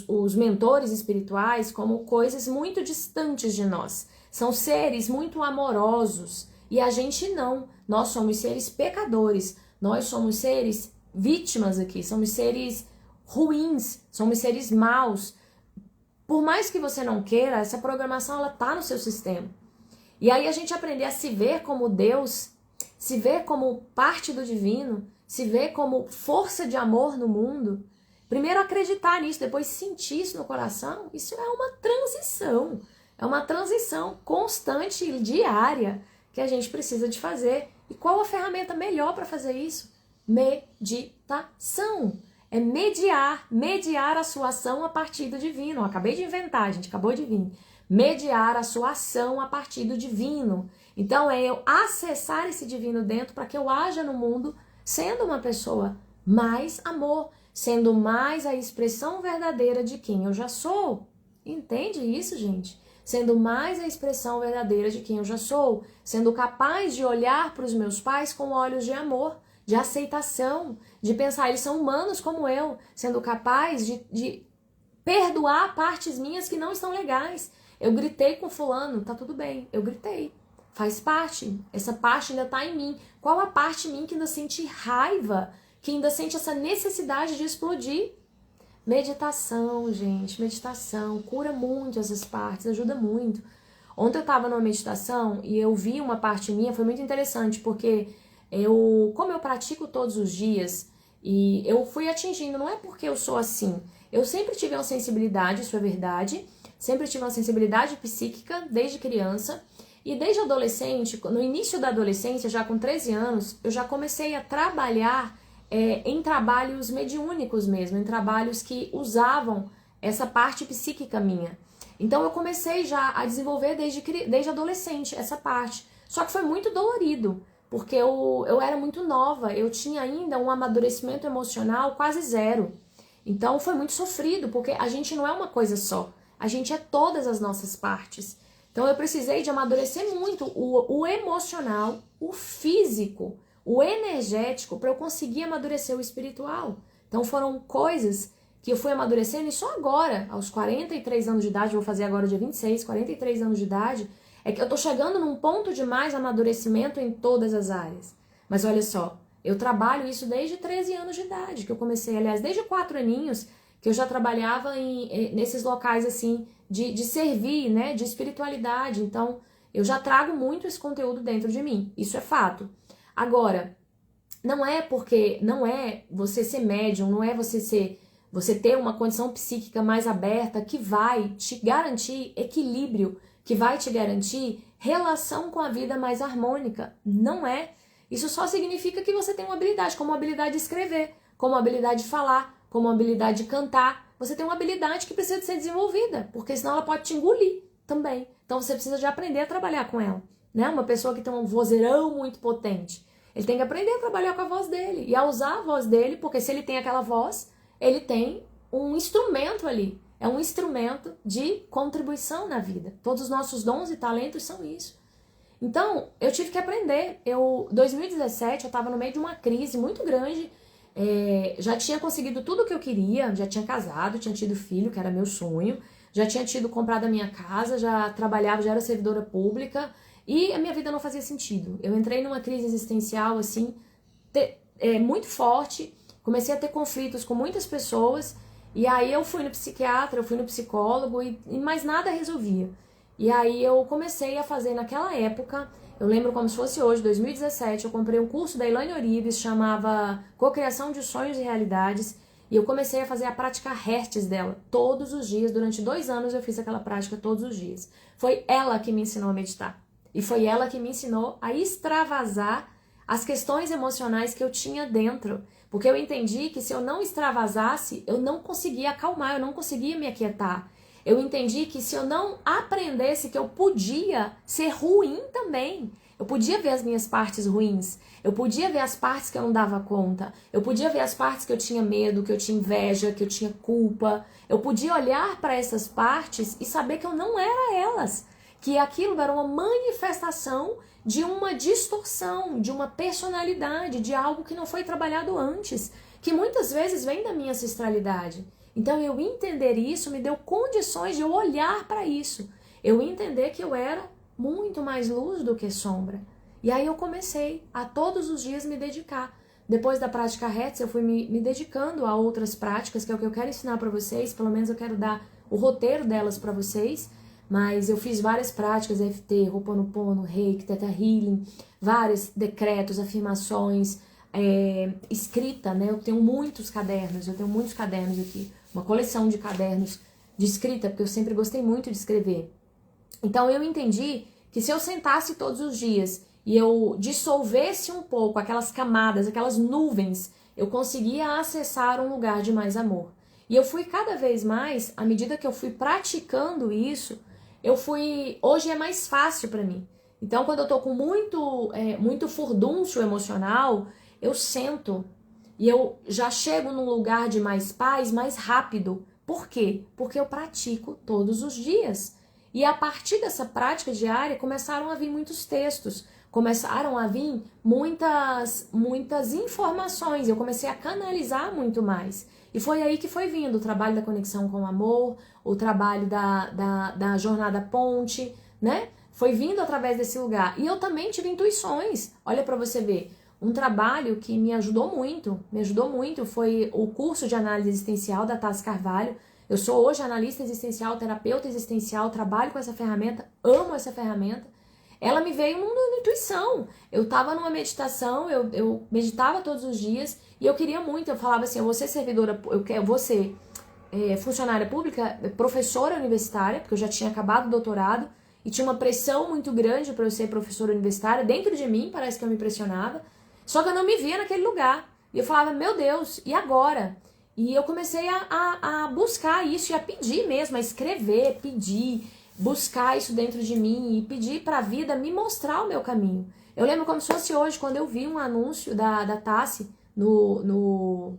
os mentores espirituais como coisas muito distantes de nós. São seres muito amorosos. E a gente não. Nós somos seres pecadores. Nós somos seres vítimas aqui. Somos seres ruins. Somos seres maus. Por mais que você não queira, essa programação ela tá no seu sistema. E aí a gente aprender a se ver como Deus, se ver como parte do divino, se ver como força de amor no mundo. Primeiro acreditar nisso, depois sentir isso no coração. Isso é uma transição. É uma transição constante e diária que a gente precisa de fazer. E qual a ferramenta melhor para fazer isso? Meditação. É mediar a sua ação a partir do divino. Eu acabei de inventar, gente, acabou de vir. Mediar a sua ação a partir do divino. Então é eu acessar esse divino dentro para que eu haja no mundo sendo uma pessoa mais amor, sendo mais a expressão verdadeira de quem eu já sou. Entende isso, gente? Sendo mais a expressão verdadeira de quem eu já sou, sendo capaz de olhar para os meus pais com olhos de amor, de aceitação, de pensar, eles são humanos como eu, sendo capaz de perdoar partes minhas que não estão legais. Eu gritei com fulano, tá tudo bem, eu gritei, faz parte, essa parte ainda tá em mim. Qual a parte em mim que ainda sente raiva, que ainda sente essa necessidade de explodir? Meditação, gente, meditação, cura muito essas partes, ajuda muito. Ontem eu estava numa meditação e eu vi uma parte minha, foi muito interessante, porque como eu pratico todos os dias E eu fui atingindo, não é porque eu sou assim. Eu sempre tive uma sensibilidade, isso é verdade. Sempre tive uma sensibilidade psíquica desde criança. E desde adolescente, no início da adolescência, já com 13 anos, eu já comecei a trabalhar em trabalhos mediúnicos mesmo, em trabalhos que usavam essa parte psíquica minha. Então eu comecei já a desenvolver desde adolescente essa parte. Só que foi muito dolorido, porque eu era muito nova, eu tinha ainda um amadurecimento emocional quase zero. Então foi muito sofrido, porque a gente não é uma coisa só, a gente é todas as nossas partes. Então eu precisei de amadurecer muito o emocional, o físico, o energético, para eu conseguir amadurecer o espiritual. Então foram coisas que eu fui amadurecendo, e só agora, aos 43 anos de idade, vou fazer agora dia 26, 43 anos de idade, é que eu tô chegando num ponto de mais amadurecimento em todas as áreas. Mas olha só, eu trabalho isso desde 13 anos de idade, que eu comecei, aliás, desde 4 aninhos, que eu já trabalhava nesses locais assim, de servir, né, de espiritualidade. Então, eu já trago muito esse conteúdo dentro de mim, isso é fato. Agora, não é você ser médium, não é você ter uma condição psíquica mais aberta que vai te garantir equilíbrio, que vai te garantir relação com a vida mais harmônica. Não é. Isso só significa que você tem uma habilidade, como a habilidade de escrever, como a habilidade de falar, como a habilidade de cantar. Você tem uma habilidade que precisa de ser desenvolvida, porque senão ela pode te engolir também. Então você precisa de aprender a trabalhar com ela, né? Uma pessoa que tem um vozeirão muito potente, ele tem que aprender a trabalhar com a voz dele e a usar a voz dele, porque se ele tem aquela voz, ele tem um instrumento ali. É um instrumento de contribuição na vida. Todos os nossos dons e talentos são isso. Então, eu tive que aprender. Em 2017, eu estava no meio de uma crise muito grande. Já tinha conseguido tudo o que eu queria, já tinha casado, tinha tido filho, que era meu sonho, já tinha comprado a minha casa, já trabalhava, já era servidora pública, e a minha vida não fazia sentido. Eu entrei numa crise existencial, assim, muito forte, comecei a ter conflitos com muitas pessoas, e aí eu fui no psiquiatra, eu fui no psicólogo, e mais nada resolvia. E aí eu comecei a fazer naquela época, eu lembro como se fosse hoje, 2017, eu comprei um curso da Elaine Orives, chamava Cocriação de Sonhos e Realidades, e eu comecei a fazer a prática Hertz dela todos os dias. Durante 2 anos eu fiz aquela prática todos os dias. Foi ela que me ensinou a meditar. E foi ela que me ensinou a extravasar as questões emocionais que eu tinha dentro. Porque eu entendi que se eu não extravasasse, eu não conseguia acalmar, eu não conseguia me aquietar. Eu entendi que se eu não aprendesse que eu podia ser ruim também, eu podia ver as minhas partes ruins, eu podia ver as partes que eu não dava conta, eu podia ver as partes que eu tinha medo, que eu tinha inveja, que eu tinha culpa, eu podia olhar para essas partes e saber que eu não era elas, que aquilo era uma manifestação de uma distorção, de uma personalidade, de algo que não foi trabalhado antes, que muitas vezes vem da minha ancestralidade. Então eu entender isso me deu condições de eu olhar para isso, eu entender que eu era muito mais luz do que sombra. E aí eu comecei a todos os dias me dedicar. Depois da prática Hertz, eu fui me dedicando a outras práticas, que é o que eu quero ensinar para vocês, pelo menos eu quero dar o roteiro delas para vocês, mas eu fiz várias práticas, EFT, Ho'oponopono, Reiki, Theta Healing, vários decretos, afirmações, escrita, né? Eu tenho muitos cadernos aqui, uma coleção de cadernos de escrita, porque eu sempre gostei muito de escrever. Então eu entendi que se eu sentasse todos os dias e eu dissolvesse um pouco aquelas camadas, aquelas nuvens, eu conseguia acessar um lugar de mais amor. E eu fui cada vez mais, à medida que eu fui praticando isso, hoje é mais fácil para mim. Então quando eu tô com muito furdúncio emocional, eu sento e eu já chego num lugar de mais paz mais rápido. Por quê? Porque eu pratico todos os dias. E a partir dessa prática diária começaram a vir muitos textos, começaram a vir muitas informações, eu comecei a canalizar muito mais. E foi aí que foi vindo o trabalho da conexão com o amor, o trabalho da jornada ponte, né? Foi vindo através desse lugar. E eu também tive intuições, olha para você ver. Um trabalho que me ajudou muito, foi o curso de análise existencial da Tassi Carvalho. Eu sou hoje analista existencial, terapeuta existencial, trabalho com essa ferramenta, amo essa ferramenta. ela me veio numa intuição. Eu tava numa meditação, eu meditava todos os dias e eu queria muito, eu falava assim, eu vou ser servidora, eu vou ser funcionária pública, professora universitária, porque eu já tinha acabado o doutorado e tinha uma pressão muito grande para eu ser professora universitária, dentro de mim, parece que eu me pressionava, só que eu não me via naquele lugar. E eu falava, meu Deus, e agora? E eu comecei a buscar isso e a pedir mesmo, a escrever, pedir, buscar isso dentro de mim e pedir para a vida me mostrar o meu caminho. Eu lembro como se fosse hoje, quando eu vi um anúncio da Tassi no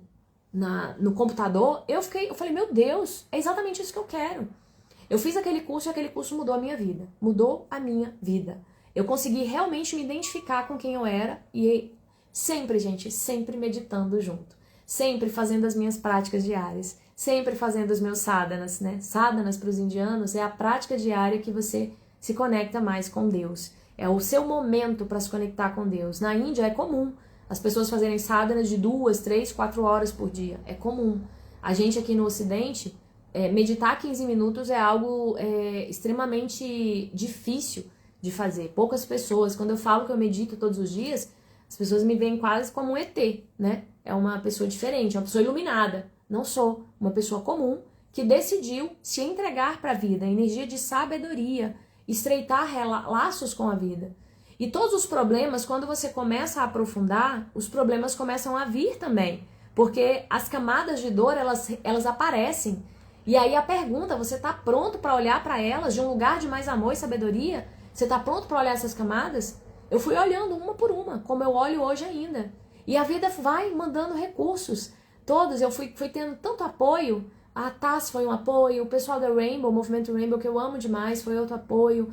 computador, eu falei, meu Deus, é exatamente isso que eu quero. Eu fiz aquele curso e aquele curso mudou a minha vida. Mudou a minha vida. Eu consegui realmente me identificar com quem eu era e sempre, gente, sempre meditando junto. Sempre fazendo as minhas práticas diárias. Sempre fazendo os meus sadhanas, né? Sadhanas para os indianos é a prática diária que você se conecta mais com Deus. É o seu momento para se conectar com Deus. Na Índia é comum as pessoas fazerem sadhanas de 2, 3, 4 horas por dia. É comum. A gente aqui no Ocidente, meditar 15 minutos é algo extremamente difícil de fazer. Poucas pessoas, quando eu falo que eu medito todos os dias, as pessoas me veem quase como um ET, né? É uma pessoa diferente, é uma pessoa iluminada. Não sou uma pessoa comum que decidiu se entregar para a vida, energia de sabedoria, estreitar laços com a vida. E todos os problemas, quando você começa a aprofundar, os problemas começam a vir também. Porque as camadas de dor, elas aparecem. E aí a pergunta, você está pronto para olhar para elas de um lugar de mais amor e sabedoria? Você está pronto para olhar essas camadas? Eu fui olhando uma por uma, como eu olho hoje ainda. E a vida vai mandando recursos. Todos, eu fui tendo tanto apoio. A Tassi foi um apoio, o pessoal da Rainbow, o movimento Rainbow, que eu amo demais, foi outro apoio.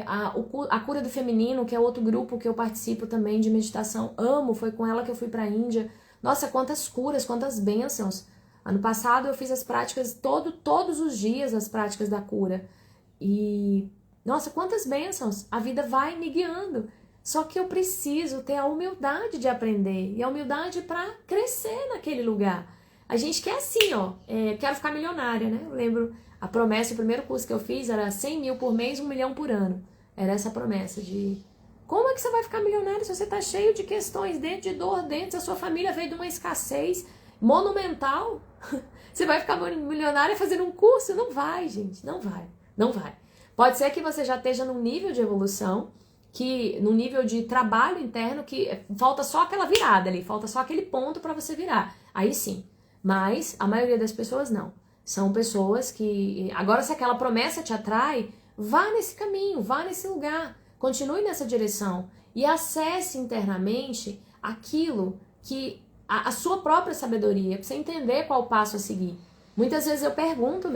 A Cura do Feminino, que é outro grupo que eu participo também de meditação, amo, foi com ela que eu fui para a Índia. Nossa, quantas curas, quantas bênçãos. Ano passado eu fiz as práticas, todos os dias as práticas da cura. E, nossa, quantas bênçãos. A vida vai me guiando. Só que eu preciso ter a humildade de aprender e a humildade para crescer naquele lugar. A gente quer assim, ó, quero ficar milionária, né? Eu lembro, a promessa, o primeiro curso que eu fiz era 100 mil por mês, 1 milhão por ano. Era essa promessa de como é que você vai ficar milionário se você tá cheio de questões dentro, de dor dentro, se a sua família veio de uma escassez monumental? Você vai ficar milionária fazendo um curso? Não vai, gente, não vai, não vai. Pode ser que você já esteja num nível de evolução, num nível de trabalho interno, que falta só aquela virada ali, falta só aquele ponto para você virar. Aí sim. Mas a maioria das pessoas não. São pessoas que... Agora, se aquela promessa te atrai, vá nesse caminho, vá nesse lugar, continue nessa direção e acesse internamente aquilo que... A sua própria sabedoria, para você entender qual passo a seguir. Muitas vezes eu pergunto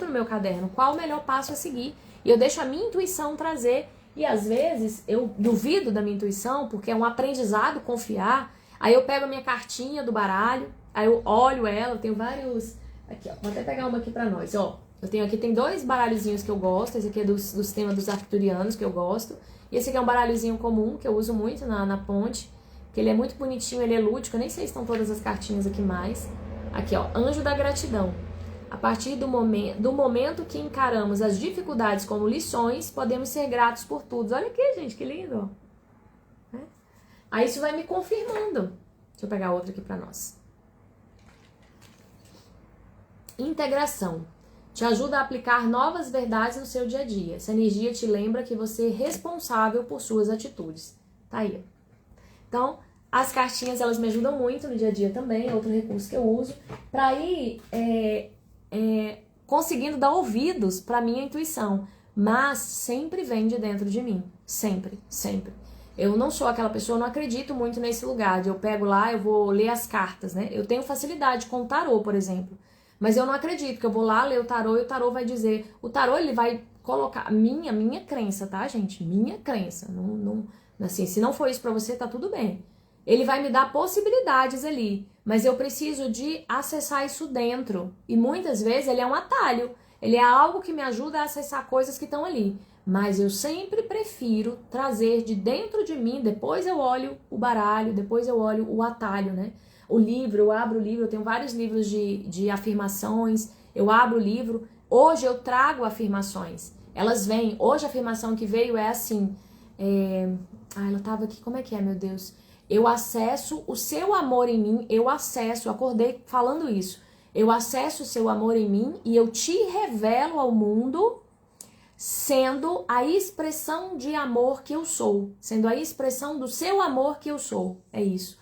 no meu caderno qual o melhor passo a seguir. E eu deixo a minha intuição trazer. E às vezes eu duvido da minha intuição, porque é um aprendizado confiar. Aí eu pego a minha cartinha do baralho, aí eu olho ela, eu tenho vários... Aqui, ó, vou até pegar uma aqui pra nós, ó. Eu tenho aqui, tem 2 baralhozinhos que eu gosto. Esse aqui é dos temas dos arcturianos, que eu gosto. E esse aqui é um baralhozinho comum, que eu uso muito na ponte. Que ele é muito bonitinho, ele é lúdico. Eu nem sei se estão todas as cartinhas aqui mais. Aqui, ó, Anjo da Gratidão. A partir do momento que encaramos as dificuldades como lições, podemos ser gratos por tudo. Olha aqui, gente, que lindo. Aí isso vai me confirmando. Deixa eu pegar outra aqui pra nós. Integração. Te ajuda a aplicar novas verdades no seu dia a dia. Essa energia te lembra que você é responsável por suas atitudes. Tá aí. Então, as cartinhas, elas me ajudam muito no dia a dia também. É outro recurso que eu uso. Pra ir conseguindo dar ouvidos pra minha intuição. Mas sempre vem de dentro de mim. Sempre, sempre. Eu não sou aquela pessoa, não acredito muito nesse lugar de eu pego lá, eu vou ler as cartas, né? Eu tenho facilidade com o tarô, por exemplo. Mas eu não acredito que eu vou lá ler o tarô e o tarô vai dizer... O tarô, ele vai colocar... Minha crença, tá, gente? Minha crença. Não, assim, se não for isso pra você, tá tudo bem. Ele vai me dar possibilidades ali. Mas eu preciso de acessar isso dentro. E muitas vezes ele é um atalho. Ele é algo que me ajuda a acessar coisas que estão ali. Mas eu sempre prefiro trazer de dentro de mim, depois eu olho o baralho, depois eu olho o atalho, né? O livro, eu abro o livro, eu tenho vários livros de afirmações, eu abro o livro. Hoje eu trago afirmações. Elas vêm. Hoje a afirmação que veio é assim, ela tava aqui, como é que é, meu Deus? Eu acesso o seu amor em mim, acordei falando isso. Eu acesso o seu amor em mim e eu te revelo ao mundo sendo a expressão de amor que eu sou, sendo a expressão do seu amor que eu sou. É isso.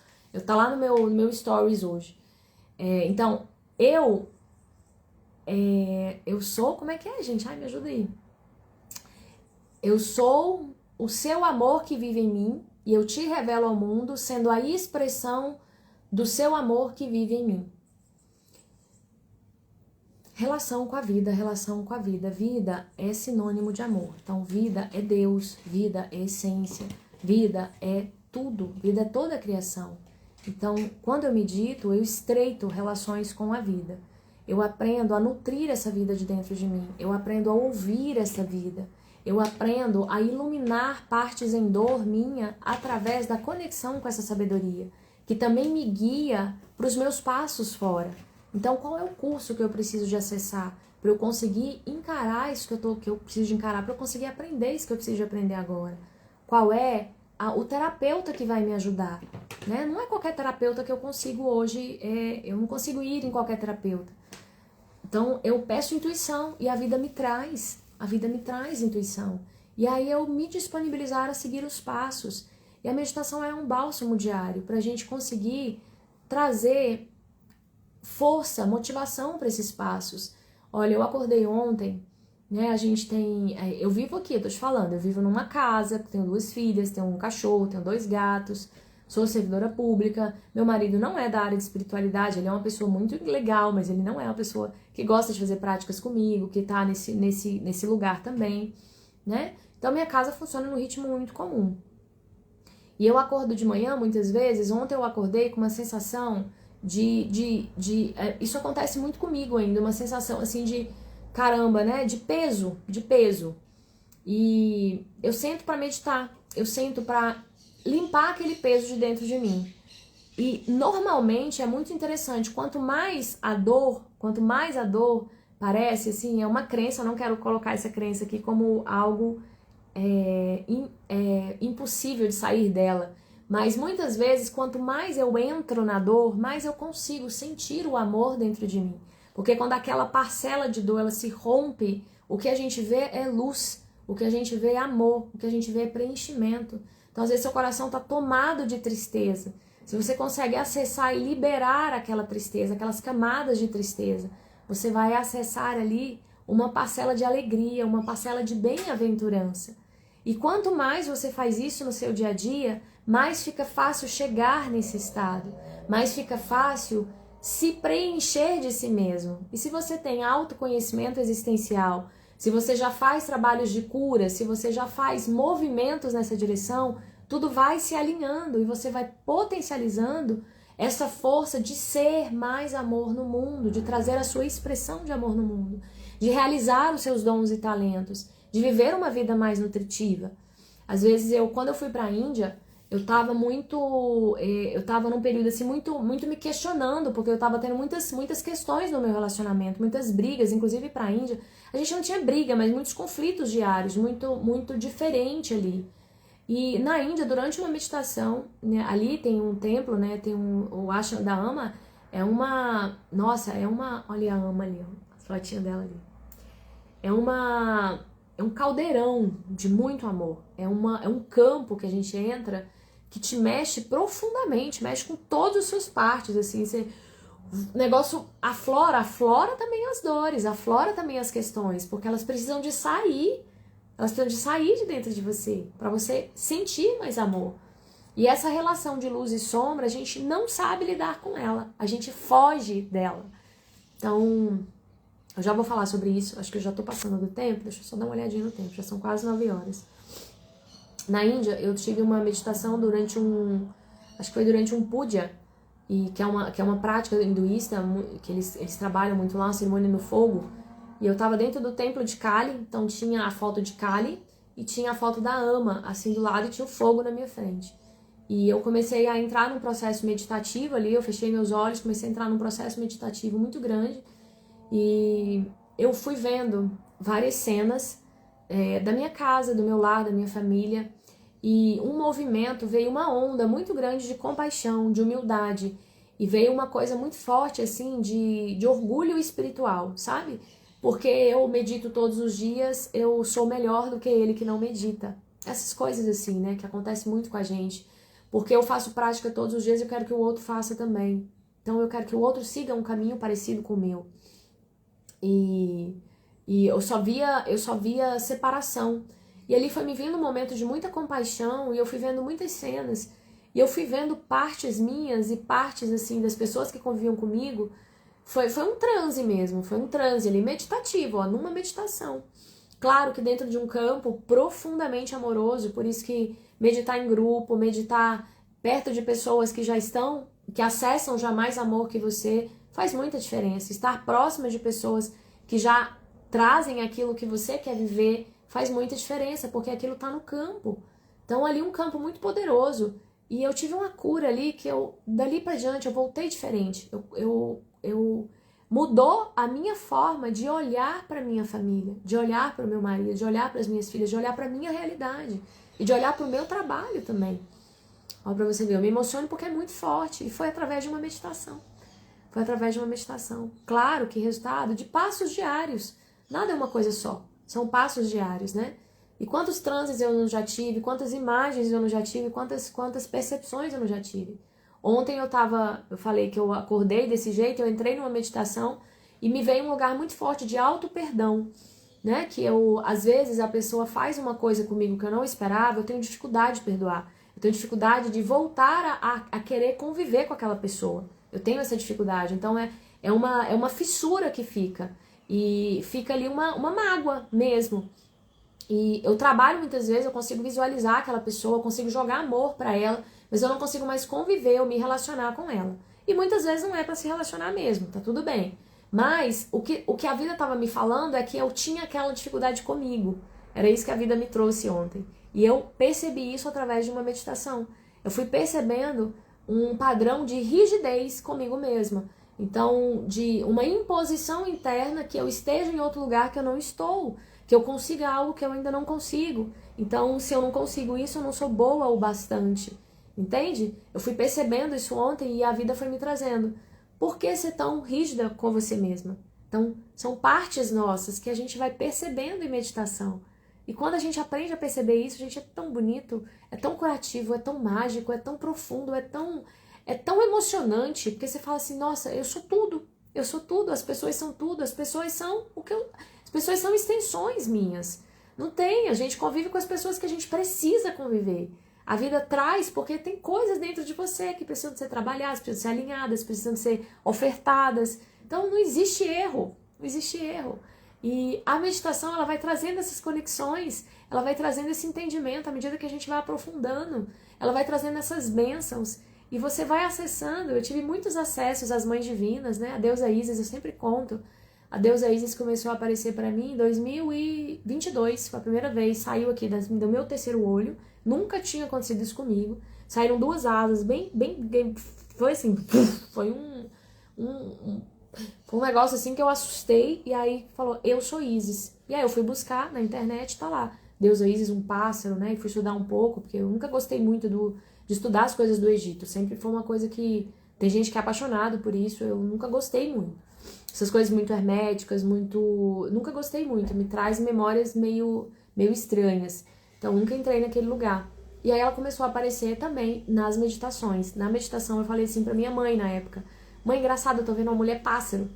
Tá lá no meu stories hoje. Então, eu sou, como é que é, gente? Ai, me ajuda aí. Eu sou o seu amor que vive em mim e eu te revelo ao mundo sendo a expressão do seu amor que vive em mim. Relação com a vida, relação com a vida. Vida é sinônimo de amor. Então, vida é Deus, vida é essência, vida é tudo, vida é toda a criação. Então, quando eu medito, eu estreito relações com a vida. Eu aprendo a nutrir essa vida de dentro de mim. Eu aprendo a ouvir essa vida. Eu aprendo a iluminar partes em dor minha através da conexão com essa sabedoria, que também me guia para os meus passos fora. Então, qual é o curso que eu preciso de acessar para eu conseguir encarar isso que eu preciso de encarar, para eu conseguir aprender isso que eu preciso de aprender agora? Qual é o terapeuta que vai me ajudar? Né? Não é qualquer terapeuta que eu consigo hoje, eu não consigo ir em qualquer terapeuta. Então, eu peço intuição e a vida me traz intuição. E aí eu me disponibilizar a seguir os passos. E a meditação é um bálsamo diário para a gente conseguir trazer força, motivação para esses passos. Olha, eu acordei ontem, né? A gente tem... Eu vivo aqui, eu tô te falando, eu vivo numa casa, tenho 2 filhas, tenho um cachorro, tenho 2 gatos, sou servidora pública. Meu marido não é da área de espiritualidade, ele é uma pessoa muito legal, mas ele não é uma pessoa que gosta de fazer práticas comigo, que tá nesse lugar também, né? Então minha casa funciona num ritmo muito comum. E eu acordo de manhã, muitas vezes. Ontem eu acordei com uma sensação isso acontece muito comigo ainda, uma sensação assim de caramba, né? De peso. E eu sento para meditar, eu sento para limpar aquele peso de dentro de mim. E normalmente é muito interessante, quanto mais a dor parece assim, é uma crença, eu não quero colocar essa crença aqui como algo impossível de sair dela. Mas muitas vezes, quanto mais eu entro na dor, mais eu consigo sentir o amor dentro de mim. Porque quando aquela parcela de dor ela se rompe, o que a gente vê é luz, o que a gente vê é amor, o que a gente vê é preenchimento. Então, às vezes, seu coração está tomado de tristeza. Se você consegue acessar e liberar aquela tristeza, aquelas camadas de tristeza, você vai acessar ali uma parcela de alegria, uma parcela de bem-aventurança. E quanto mais você faz isso no seu dia a dia, mais fica fácil chegar nesse estado, mais fica fácil se preencher de si mesmo. E se você tem autoconhecimento existencial, se você já faz trabalhos de cura, se você já faz movimentos nessa direção, tudo vai se alinhando e você vai potencializando essa força de ser mais amor no mundo, de trazer a sua expressão de amor no mundo, de realizar os seus dons e talentos, de viver uma vida mais nutritiva. Às vezes, quando eu fui para a Índia, eu tava num período assim, muito me questionando, porque eu tava tendo muitas questões no meu relacionamento, muitas brigas, inclusive para a Índia. A gente não tinha briga, mas muitos conflitos diários, muito diferente ali. E na Índia, durante uma meditação, né, ali tem um templo, né, tem o Ashram da Ama, olha a Ama ali, ó, a fotinha dela ali. É um caldeirão de muito amor, é um campo que a gente entra que te mexe profundamente, mexe com todas as suas partes, assim, negócio aflora também as dores, aflora também as questões, porque elas precisam de sair de dentro de você, para você sentir mais amor. E essa relação de luz e sombra, a gente não sabe lidar com ela, a gente foge dela. Então, eu já vou falar sobre isso, acho que eu já tô passando do tempo, deixa eu só dar uma olhadinha no tempo, já são quase 9 horas. Na Índia, eu tive uma meditação durante um puja, que é uma prática hinduísta, que eles trabalham muito lá, uma cerimônia no fogo, e eu tava dentro do templo de Kali, então tinha a foto de Kali e tinha a foto da Ama, assim do lado, e tinha o fogo na minha frente. E eu comecei a entrar num processo meditativo ali, eu fechei meus olhos, comecei a entrar num processo meditativo muito grande, e eu fui vendo várias cenas da minha casa, do meu lar, da minha família. E um movimento, veio uma onda muito grande de compaixão, de humildade. E veio uma coisa muito forte, assim, de orgulho espiritual, sabe? Porque eu medito todos os dias, eu sou melhor do que ele que não medita. Essas coisas assim, né, que acontecem muito com a gente. Porque eu faço prática todos os dias e eu quero que o outro faça também. Então eu quero que o outro siga um caminho parecido com o meu. E eu só via separação. E ali foi me vindo um momento de muita compaixão e eu fui vendo muitas cenas. E eu fui vendo partes minhas e partes, assim, das pessoas que conviviam comigo. Foi um transe mesmo, foi um transe ali meditativo, ó, numa meditação. Claro que dentro de um campo profundamente amoroso, por isso que meditar em grupo, meditar perto de pessoas que já estão, que acessam já mais amor que você, faz muita diferença. Estar próxima de pessoas que já trazem aquilo que você quer viver faz muita diferença, porque aquilo está no campo. Então ali um campo muito poderoso. E eu tive uma cura ali que dali para diante, eu voltei diferente. Eu mudou a minha forma de olhar para minha família, de olhar para o meu marido, de olhar para as minhas filhas, de olhar para a minha realidade e de olhar para o meu trabalho também. Olha para você ver, eu me emociono porque é muito forte e foi através de uma meditação. Foi através de uma meditação. Claro que resultado de passos diários. Nada é uma coisa só. São passos diários, né? E quantos transes eu não já tive, quantas imagens eu não já tive, quantas percepções eu não já tive. Ontem eu falei que eu acordei desse jeito, eu entrei numa meditação e me veio um lugar muito forte de auto-perdão, né? Que às vezes a pessoa faz uma coisa comigo que eu não esperava, eu tenho dificuldade de perdoar. Eu tenho dificuldade de voltar a querer conviver com aquela pessoa. Eu tenho essa dificuldade, então é uma fissura que fica. E fica ali uma mágoa mesmo. E eu trabalho muitas vezes, eu consigo visualizar aquela pessoa, eu consigo jogar amor pra ela, mas eu não consigo mais conviver ou me relacionar com ela. E muitas vezes não é pra se relacionar mesmo, tá tudo bem. Mas o que a vida tava me falando é que eu tinha aquela dificuldade comigo. Era isso que a vida me trouxe ontem. E eu percebi isso através de uma meditação. Eu fui percebendo um padrão de rigidez comigo mesma. Então, de uma imposição interna que eu esteja em outro lugar que eu não estou, que eu consiga algo que eu ainda não consigo. Então, se eu não consigo isso, eu não sou boa o bastante. Entende? Eu fui percebendo isso ontem e a vida foi me trazendo. Por que ser tão rígida com você mesma? Então, são partes nossas que a gente vai percebendo em meditação. E quando a gente aprende a perceber isso, gente, é tão bonito, é tão curativo, é tão mágico, é tão profundo, é tão emocionante, porque você fala assim, nossa, eu sou tudo, as pessoas são tudo, as pessoas são as pessoas são extensões minhas. Não tem, a gente convive com as pessoas que a gente precisa conviver. A vida traz, porque tem coisas dentro de você que precisam ser trabalhadas, precisam ser alinhadas, precisam ser ofertadas. Então não existe erro, não existe erro. E a meditação, ela vai trazendo essas conexões, ela vai trazendo esse entendimento à medida que a gente vai aprofundando, ela vai trazendo essas bênçãos e você vai acessando. Eu tive muitos acessos às mães divinas, né? A deusa Isis, eu sempre conto. A deusa Isis começou a aparecer para mim em 2022, foi a primeira vez, saiu aqui do meu terceiro olho, nunca tinha acontecido isso comigo. Saíram duas asas, bem foi assim, foi foi um negócio assim que eu assustei e aí falou, eu sou Isis. E aí eu fui buscar na internet, tá lá, deusa Isis, um pássaro, né? E fui estudar um pouco, porque eu nunca gostei muito de estudar as coisas do Egito. Sempre foi uma coisa que tem gente que é apaixonado por isso, eu nunca gostei muito. Essas coisas muito herméticas, nunca gostei muito, me traz memórias meio estranhas. Então nunca entrei naquele lugar. E aí ela começou a aparecer também nas meditações. Na meditação eu falei assim pra minha mãe na época, mãe, engraçado, eu tô vendo uma mulher pássaro.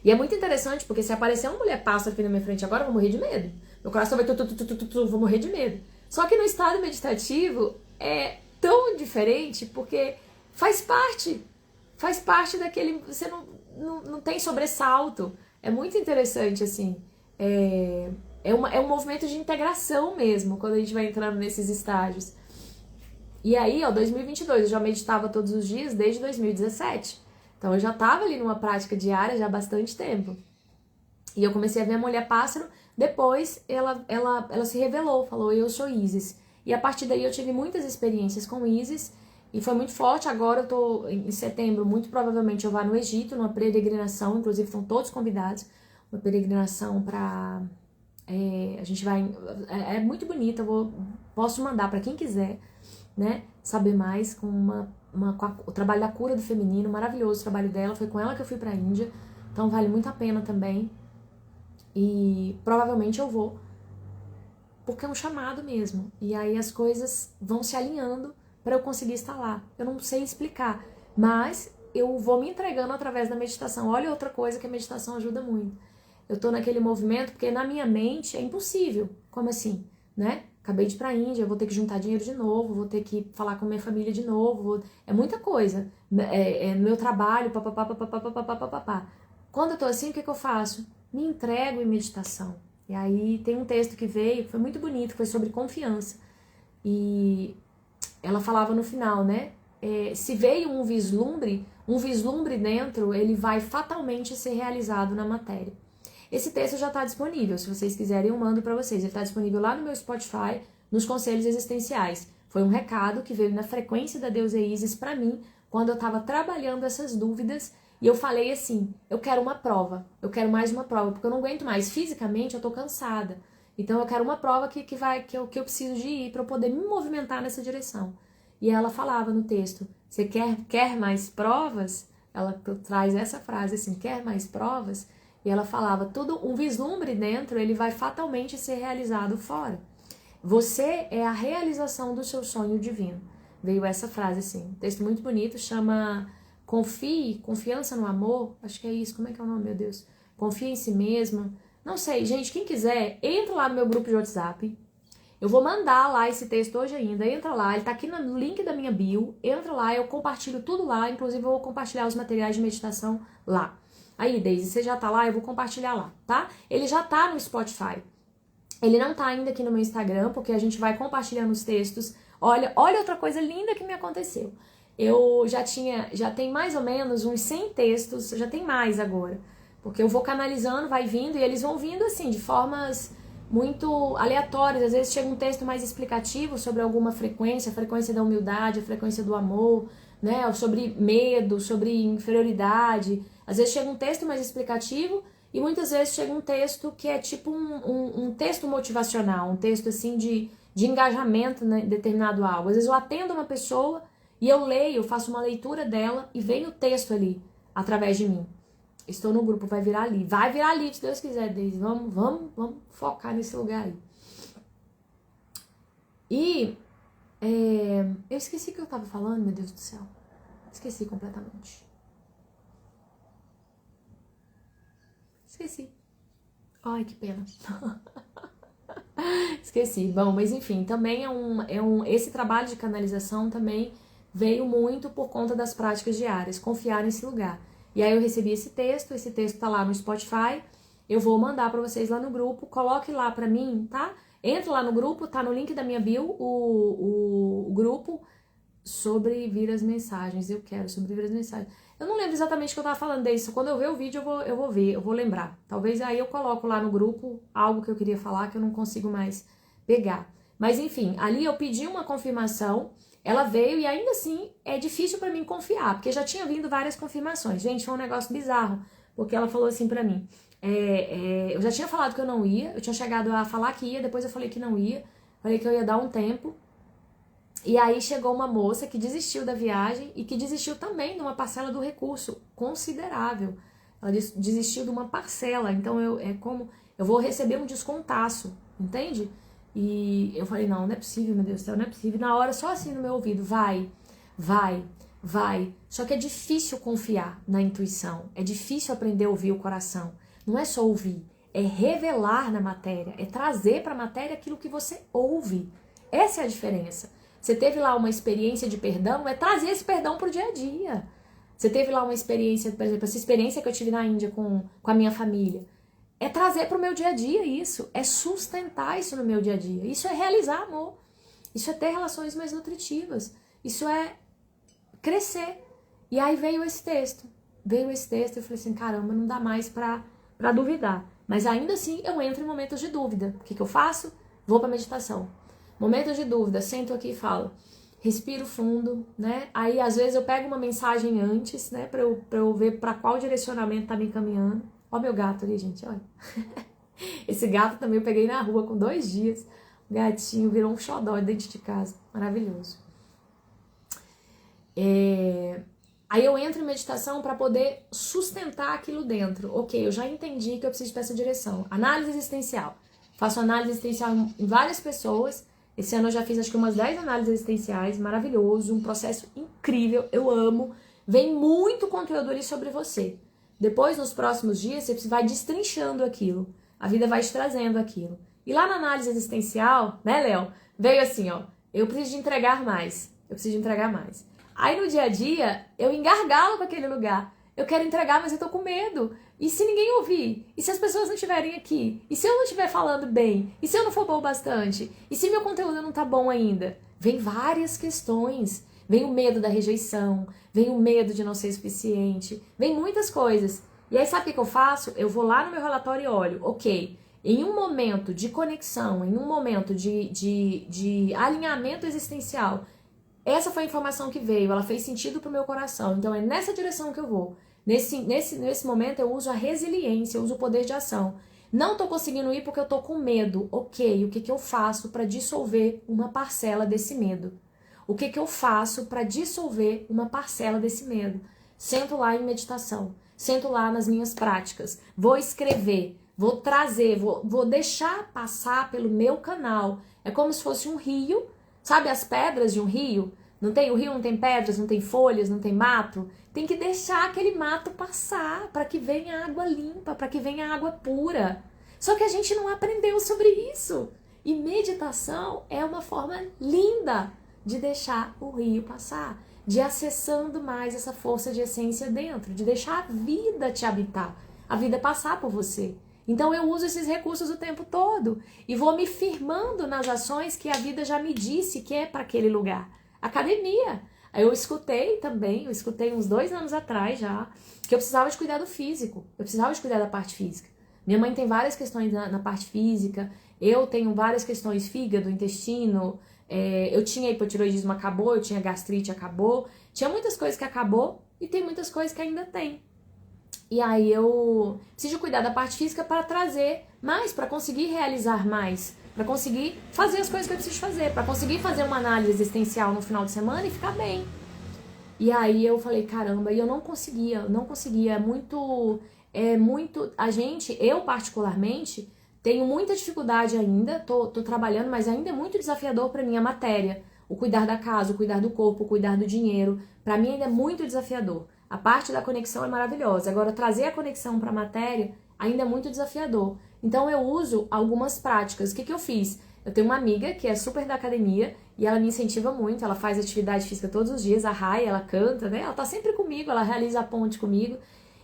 E é muito interessante, porque se aparecer uma mulher pássaro aqui na minha frente agora, eu vou morrer de medo. Meu coração vai vou morrer de medo. Só que no estado meditativo é tão diferente, porque faz parte daquele... Você não tem sobressalto. É muito interessante, assim. É um movimento de integração mesmo, quando a gente vai entrando nesses estágios. E aí, 2022, eu já meditava todos os dias desde 2017. Então, eu já estava ali numa prática diária já há bastante tempo. E eu comecei a ver a mulher pássaro. Depois, ela se revelou, falou, eu sou Isis. E a partir daí, eu tive muitas experiências com Isis. E foi muito forte. Agora, eu tô em setembro, muito provavelmente eu vou no Egito, numa peregrinação. Inclusive, estão todos convidados. Uma peregrinação para A gente vai... É muito bonita, posso mandar para quem quiser, né? Saber mais com o trabalho da cura do feminino, maravilhoso o trabalho dela. Foi com ela que eu fui pra Índia, então vale muito a pena também. E provavelmente eu vou, porque é um chamado mesmo. E aí as coisas vão se alinhando para eu conseguir estar lá. Eu não sei explicar, mas eu vou me entregando através da meditação. Olha outra coisa que a meditação ajuda muito. Eu tô naquele movimento porque na minha mente é impossível. Como assim, né? Acabei de ir pra Índia, vou ter que juntar dinheiro de novo, vou ter que falar com minha família de novo. É muita coisa. No meu trabalho, papapá, papapá, papapá, papapá. Quando eu tô assim, o que eu faço? Me entrego em meditação. E aí tem um texto que veio, que foi muito bonito, foi sobre confiança. E ela falava no final, né? Se veio um vislumbre dentro, ele vai fatalmente ser realizado na matéria. Esse texto já está disponível, se vocês quiserem eu mando para vocês. Ele está disponível lá no meu Spotify, nos Conselhos Existenciais. Foi um recado que veio na frequência da deusa Isis para mim, quando eu estava trabalhando essas dúvidas. E eu falei assim, eu quero uma prova, eu quero mais uma prova, porque eu não aguento mais. Fisicamente eu tô cansada. Então eu quero uma prova que eu preciso de ir para eu poder me movimentar nessa direção. E ela falava no texto, você quer mais provas? Ela traz essa frase assim, quer mais provas? E ela falava, tudo um vislumbre dentro, ele vai fatalmente ser realizado fora. Você é a realização do seu sonho divino. Veio essa frase assim, um texto muito bonito, chama Confiança no Amor, acho que é isso, como é que é o nome, meu Deus? Confia em si mesmo, não sei, gente, quem quiser, entra lá no meu grupo de WhatsApp, eu vou mandar lá esse texto hoje ainda, entra lá, ele tá aqui no link da minha bio, entra lá, eu compartilho tudo lá, inclusive eu vou compartilhar os materiais de meditação lá. Aí, Daisy, você já tá lá, eu vou compartilhar lá, tá? Ele já tá no Spotify. Ele não tá ainda aqui no meu Instagram, porque a gente vai compartilhando os textos. Olha outra coisa linda que me aconteceu. Eu já tem mais ou menos uns 100 textos, já tem mais agora. Porque eu vou canalizando, vai vindo, e eles vão vindo assim, de formas muito aleatórias. Às vezes chega um texto mais explicativo sobre alguma frequência, a frequência da humildade, a frequência do amor, né? Sobre medo, sobre inferioridade. Às vezes chega um texto mais explicativo e muitas vezes chega um texto que é tipo um texto motivacional, um texto assim de engajamento em determinado algo. Às vezes eu atendo uma pessoa e eu leio, faço uma leitura dela e vem o texto ali, através de mim. Estou no grupo, vai virar ali. Vai virar ali, se Deus quiser, Deise. Vamos focar nesse lugar aí. E eu esqueci o que eu estava falando, meu Deus do céu. Esqueci completamente. Esqueci. Ai, que pena. Esqueci. Bom, mas enfim, também esse trabalho de canalização também veio muito por conta das práticas diárias, confiar nesse lugar. E aí eu recebi esse texto tá lá no Spotify, eu vou mandar pra vocês lá no grupo, coloque lá pra mim, tá? Entra lá no grupo, tá no link da minha bio, o grupo sobre vir as mensagens, eu quero sobreviver as mensagens. Eu não lembro exatamente o que eu tava falando disso, quando eu ver o vídeo eu vou ver, eu vou lembrar. Talvez aí eu coloco lá no grupo algo que eu queria falar que eu não consigo mais pegar. Mas enfim, ali eu pedi uma confirmação, ela veio e ainda assim é difícil pra mim confiar, porque já tinha vindo várias confirmações. Gente, foi um negócio bizarro, porque ela falou assim pra mim, eu já tinha falado que eu não ia, eu tinha chegado a falar que ia, depois eu falei que não ia, falei que eu ia dar um tempo. E aí chegou uma moça que desistiu da viagem e que desistiu também de uma parcela do recurso considerável. Ela desistiu de uma parcela, então eu vou receber um descontaço, entende? E eu falei, não é possível, meu Deus do céu, não é possível. E na hora, só assim no meu ouvido, vai. Só que é difícil confiar na intuição, é difícil aprender a ouvir o coração. Não é só ouvir, é revelar na matéria, é trazer para a matéria aquilo que você ouve. Essa é a diferença. Você teve lá uma experiência de perdão, é trazer esse perdão pro dia a dia. Você teve lá uma experiência, por exemplo, essa experiência que eu tive na Índia com a minha família. É trazer pro meu dia a dia isso, é sustentar isso no meu dia a dia. Isso é realizar amor, isso é ter relações mais nutritivas, isso é crescer. E aí veio esse texto e eu falei assim, caramba, não dá mais pra duvidar. Mas ainda assim eu entro em momentos de dúvida. O que eu faço? Vou pra meditação. Momentos de dúvida, sento aqui e falo, respiro fundo, né? Aí às vezes eu pego uma mensagem antes, né? Pra eu ver pra qual direcionamento tá me encaminhando. Ó meu gato ali, gente, olha. Esse gato também eu peguei na rua com 2 dias. O gatinho virou um xodó dentro de casa. Maravilhoso. Aí eu entro em meditação para poder sustentar aquilo dentro. Ok, eu já entendi que eu preciso dessa direção. Análise existencial. Faço análise existencial em várias pessoas. Esse ano eu já fiz acho que umas 10 análises existenciais. Maravilhoso, um processo incrível, eu amo. Vem muito conteúdo ali sobre você. Depois, nos próximos dias, você vai destrinchando aquilo. A vida vai te trazendo aquilo. E lá na análise existencial, né, Léo? Veio assim, ó. Eu preciso de entregar mais. Eu preciso de entregar mais. Aí no dia a dia, eu engargalo com aquele lugar. Eu quero entregar, mas eu tô com medo. E se ninguém ouvir? E se as pessoas não estiverem aqui? E se eu não estiver falando bem? E se eu não for bom bastante? E se meu conteúdo não tá bom ainda? Vem várias questões. Vem o medo da rejeição. Vem o medo de não ser suficiente. Vem muitas coisas. E aí sabe o que eu faço? Eu vou lá no meu relatório e olho. Ok, em um momento de conexão, em um momento de alinhamento existencial, essa foi a informação que veio, ela fez sentido pro meu coração, então é nessa direção que eu vou. Nesse momento eu uso a resiliência, eu uso o poder de ação. Não tô conseguindo ir porque eu tô com medo. Ok, o que que eu faço para dissolver uma parcela desse medo? O que que eu faço para dissolver uma parcela desse medo? Sento lá em meditação, sento lá nas minhas práticas, vou escrever, vou trazer, vou deixar passar pelo meu canal. É como se fosse um rio. Sabe as pedras de um rio? Não tem, o rio não tem pedras, não tem folhas, não tem mato. Tem que deixar aquele mato passar para que venha água limpa, para que venha água pura. Só que a gente não aprendeu sobre isso. E meditação é uma forma linda de deixar o rio passar, de ir acessando mais essa força de essência dentro, de deixar a vida te habitar, a vida passar por você. Então eu uso esses recursos o tempo todo e vou me firmando nas ações que a vida já me disse que é para aquele lugar. Academia. Eu escutei uns 2 anos atrás já, que eu precisava de cuidar do físico, eu precisava de cuidar da parte física. Minha mãe tem várias questões na parte física, eu tenho várias questões, fígado, intestino, eu tinha hipotiroidismo, acabou, eu tinha gastrite, acabou, tinha muitas coisas que acabou e tem muitas coisas que ainda tem. E aí eu preciso cuidar da parte física para trazer mais, para conseguir realizar mais, para conseguir fazer as coisas que eu preciso fazer, para conseguir fazer uma análise existencial no final de semana e ficar bem. E aí eu falei, caramba, e eu não conseguia, eu particularmente, tenho muita dificuldade ainda, tô trabalhando, mas ainda é muito desafiador para mim a matéria, o cuidar da casa, o cuidar do corpo, o cuidar do dinheiro, para mim ainda é muito desafiador. A parte da conexão é maravilhosa, agora trazer a conexão para a matéria ainda é muito desafiador. Então eu uso algumas práticas. O que eu fiz? Eu tenho uma amiga que é super da academia e ela me incentiva muito, ela faz atividade física todos os dias, a Rai, ela canta, né? Ela tá sempre comigo, ela realiza a ponte comigo.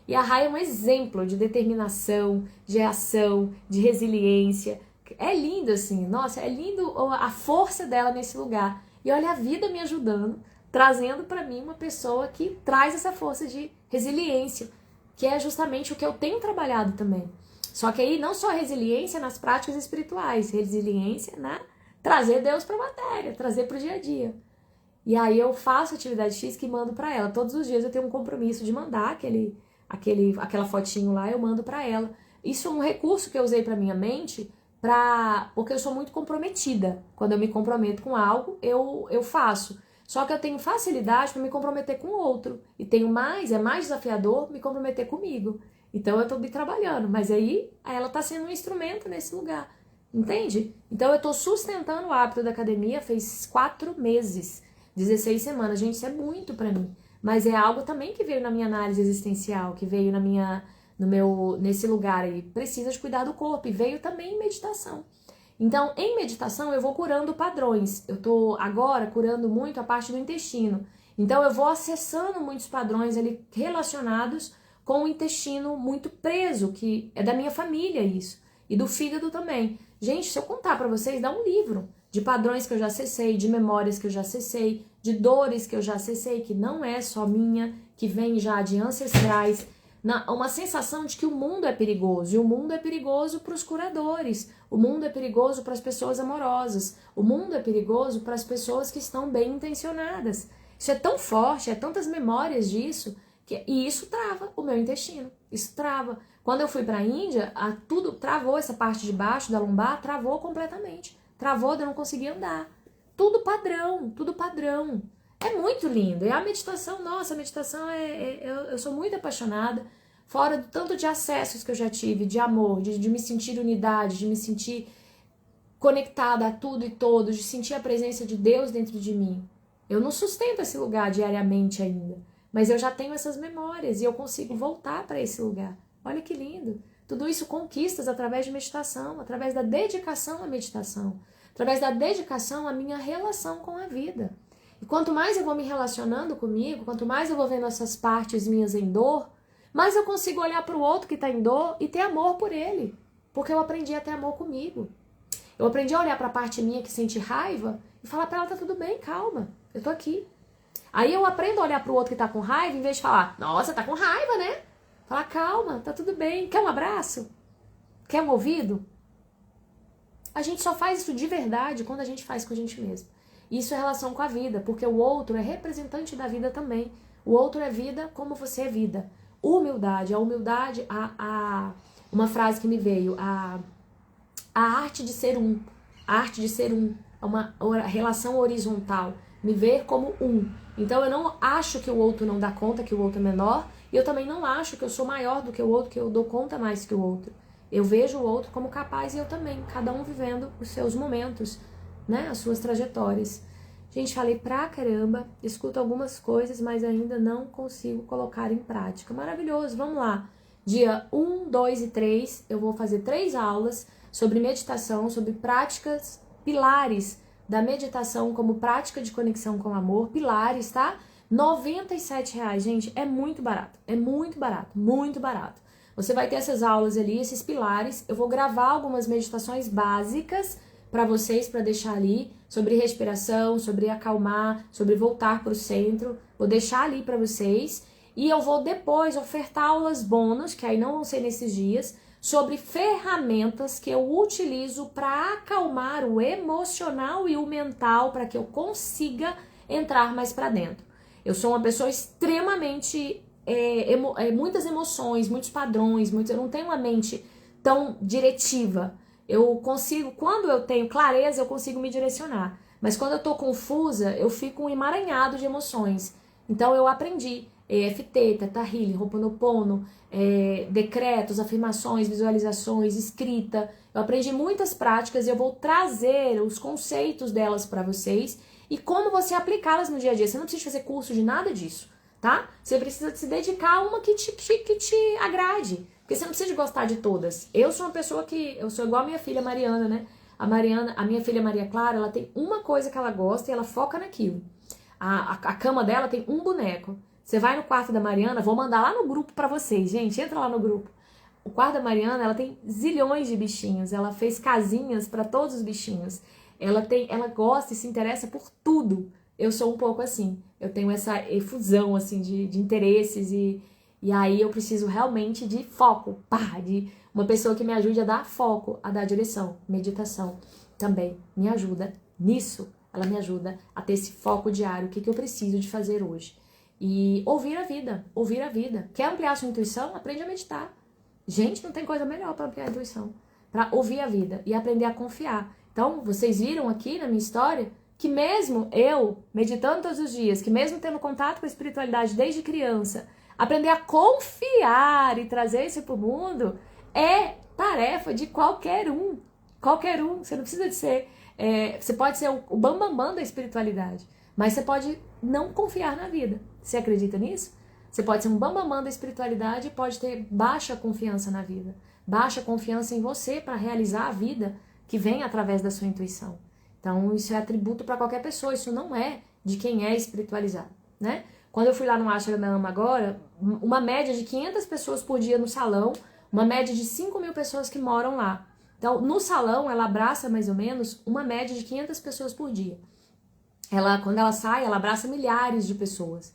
E a Rai é um exemplo de determinação, de ação, de resiliência. É lindo assim, nossa, é lindo a força dela nesse lugar. E olha a vida me ajudando, trazendo para mim uma pessoa que traz essa força de resiliência, que é justamente o que eu tenho trabalhado também. Só que aí não só resiliência nas práticas espirituais, resiliência na trazer Deus para a matéria, trazer para o dia a dia. E aí eu faço atividade física e mando para ela. Todos os dias eu tenho um compromisso de mandar aquela fotinho lá, eu mando para ela. Isso é um recurso que eu usei para minha mente, porque eu sou muito comprometida. Quando eu me comprometo com algo, eu faço. Só que eu tenho facilidade para me comprometer com o outro. E é mais desafiador me comprometer comigo. Então eu tô me trabalhando, mas aí ela tá sendo um instrumento nesse lugar, entende? Então eu tô sustentando o hábito da academia faz 4 meses, 16 semanas. Gente, isso é muito pra mim. Mas é algo também que veio na minha análise existencial, que veio nesse lugar aí. Precisa de cuidar do corpo e veio também em meditação. Então, em meditação eu vou curando padrões. Eu tô agora curando muito a parte do intestino. Então eu vou acessando muitos padrões ali relacionados com o intestino muito preso, que é da minha família isso, e do fígado também. Gente, se eu contar pra vocês, dá um livro de padrões que eu já acessei, de memórias que eu já acessei, de dores que eu já acessei, que não é só minha, que vem já de ancestrais, uma sensação de que o mundo é perigoso, e o mundo é perigoso para os curadores, o mundo é perigoso para as pessoas amorosas, o mundo é perigoso para as pessoas que estão bem intencionadas. Isso é tão forte, é tantas memórias disso, E isso trava o meu intestino, isso trava. Quando eu fui para a Índia, tudo travou, essa parte de baixo da lombar travou completamente. Travou, eu não conseguia andar. Tudo padrão, tudo padrão. É muito lindo. E a meditação, nossa, a meditação eu sou muito apaixonada. Fora do tanto de acessos que eu já tive, de amor, de me sentir unidade, de me sentir conectada a tudo e todos, de sentir a presença de Deus dentro de mim. Eu não sustento esse lugar diariamente ainda, mas eu já tenho essas memórias e eu consigo voltar para esse lugar. Olha que lindo. Tudo isso conquistas através de meditação, através da dedicação à meditação, através da dedicação à minha relação com a vida. E quanto mais eu vou me relacionando comigo, quanto mais eu vou vendo essas partes minhas em dor, mais eu consigo olhar para o outro que está em dor e ter amor por ele, porque eu aprendi a ter amor comigo. Eu aprendi a olhar para a parte minha que sente raiva e falar para ela, tá tudo bem, calma, eu tô aqui. Aí eu aprendo a olhar para o outro que tá com raiva, em vez de falar, nossa, tá com raiva, né? Falar, calma, tá tudo bem, quer um abraço? Quer um ouvido? A gente só faz isso de verdade quando a gente faz com a gente mesmo. Isso é relação com a vida, porque o outro é representante da vida também. O outro é vida como você é vida. Humildade, a humildade, uma frase que me veio, a arte de ser um. A arte de ser um, uma relação horizontal. Me ver como um. Então eu não acho que o outro não dá conta, que o outro é menor, e eu também não acho que eu sou maior do que o outro, que eu dou conta mais que o outro. Eu vejo o outro como capaz e eu também, cada um vivendo os seus momentos, né, as suas trajetórias. Gente, falei pra caramba, escuto algumas coisas, mas ainda não consigo colocar em prática. Maravilhoso, vamos lá. Dia 1, 2 e 3, eu vou fazer 3 aulas sobre meditação, sobre práticas, pilares da meditação como prática de conexão com o amor, pilares, tá? R$97, gente, é muito barato, muito barato. Você vai ter essas aulas ali, esses pilares, eu vou gravar algumas meditações básicas para vocês, para deixar ali, sobre respiração, sobre acalmar, sobre voltar para o centro, vou deixar ali para vocês, e eu vou depois ofertar aulas bônus, que aí não vão ser nesses dias, sobre ferramentas que eu utilizo para acalmar o emocional e o mental, para que eu consiga entrar mais para dentro. Eu sou uma pessoa extremamente, muitas emoções, muitos padrões, eu não tenho uma mente tão diretiva. Eu consigo, quando eu tenho clareza, eu consigo me direcionar. Mas quando eu tô confusa, eu fico um emaranhado de emoções. Então eu aprendi EFT, Theta Healing, Ho'oponopono, decretos, afirmações, visualizações, escrita. Eu aprendi muitas práticas e eu vou trazer os conceitos delas para vocês e como você aplicá-las no dia a dia. Você não precisa fazer curso de nada disso, tá? Você precisa se dedicar a uma que te agrade. Porque você não precisa de gostar de todas. Eu sou uma pessoa eu sou igual a minha filha Mariana, né? A minha filha Maria Clara, ela tem uma coisa que ela gosta e ela foca naquilo. A cama dela tem um boneco. Você vai no quarto da Mariana, vou mandar lá no grupo pra vocês, gente, entra lá no grupo. O quarto da Mariana, ela tem zilhões de bichinhos, ela fez casinhas pra todos os bichinhos. Ela gosta e se interessa por tudo. Eu sou um pouco assim, eu tenho essa efusão assim de interesses e aí eu preciso realmente de foco, de uma pessoa que me ajude a dar foco, a dar direção. Meditação também me ajuda nisso, ela me ajuda a ter esse foco diário, o que eu preciso de fazer hoje. E ouvir a vida, ouvir a vida. Quer ampliar sua intuição? Aprende a meditar. Gente, não tem coisa melhor para ampliar a intuição. Para ouvir a vida e aprender a confiar. Então, vocês viram aqui na minha história que mesmo eu, meditando todos os dias, que mesmo tendo contato com a espiritualidade desde criança, aprender a confiar e trazer isso para o mundo é tarefa de qualquer um. Qualquer um. Você não precisa de ser... você pode ser o bambambam da espiritualidade, mas você pode não confiar na vida. Você acredita nisso? Você pode ser um bambambam da espiritualidade e pode ter baixa confiança na vida. Baixa confiança em você para realizar a vida que vem através da sua intuição. Então, isso é atributo para qualquer pessoa. Isso não é de quem é espiritualizado, né? Quando eu fui lá no Ashram da Ama agora, uma média de 500 pessoas por dia no salão, uma média de 5.000 pessoas que moram lá. Então, no salão, ela abraça mais ou menos uma média de 500 pessoas por dia. Quando ela sai, ela abraça milhares de pessoas.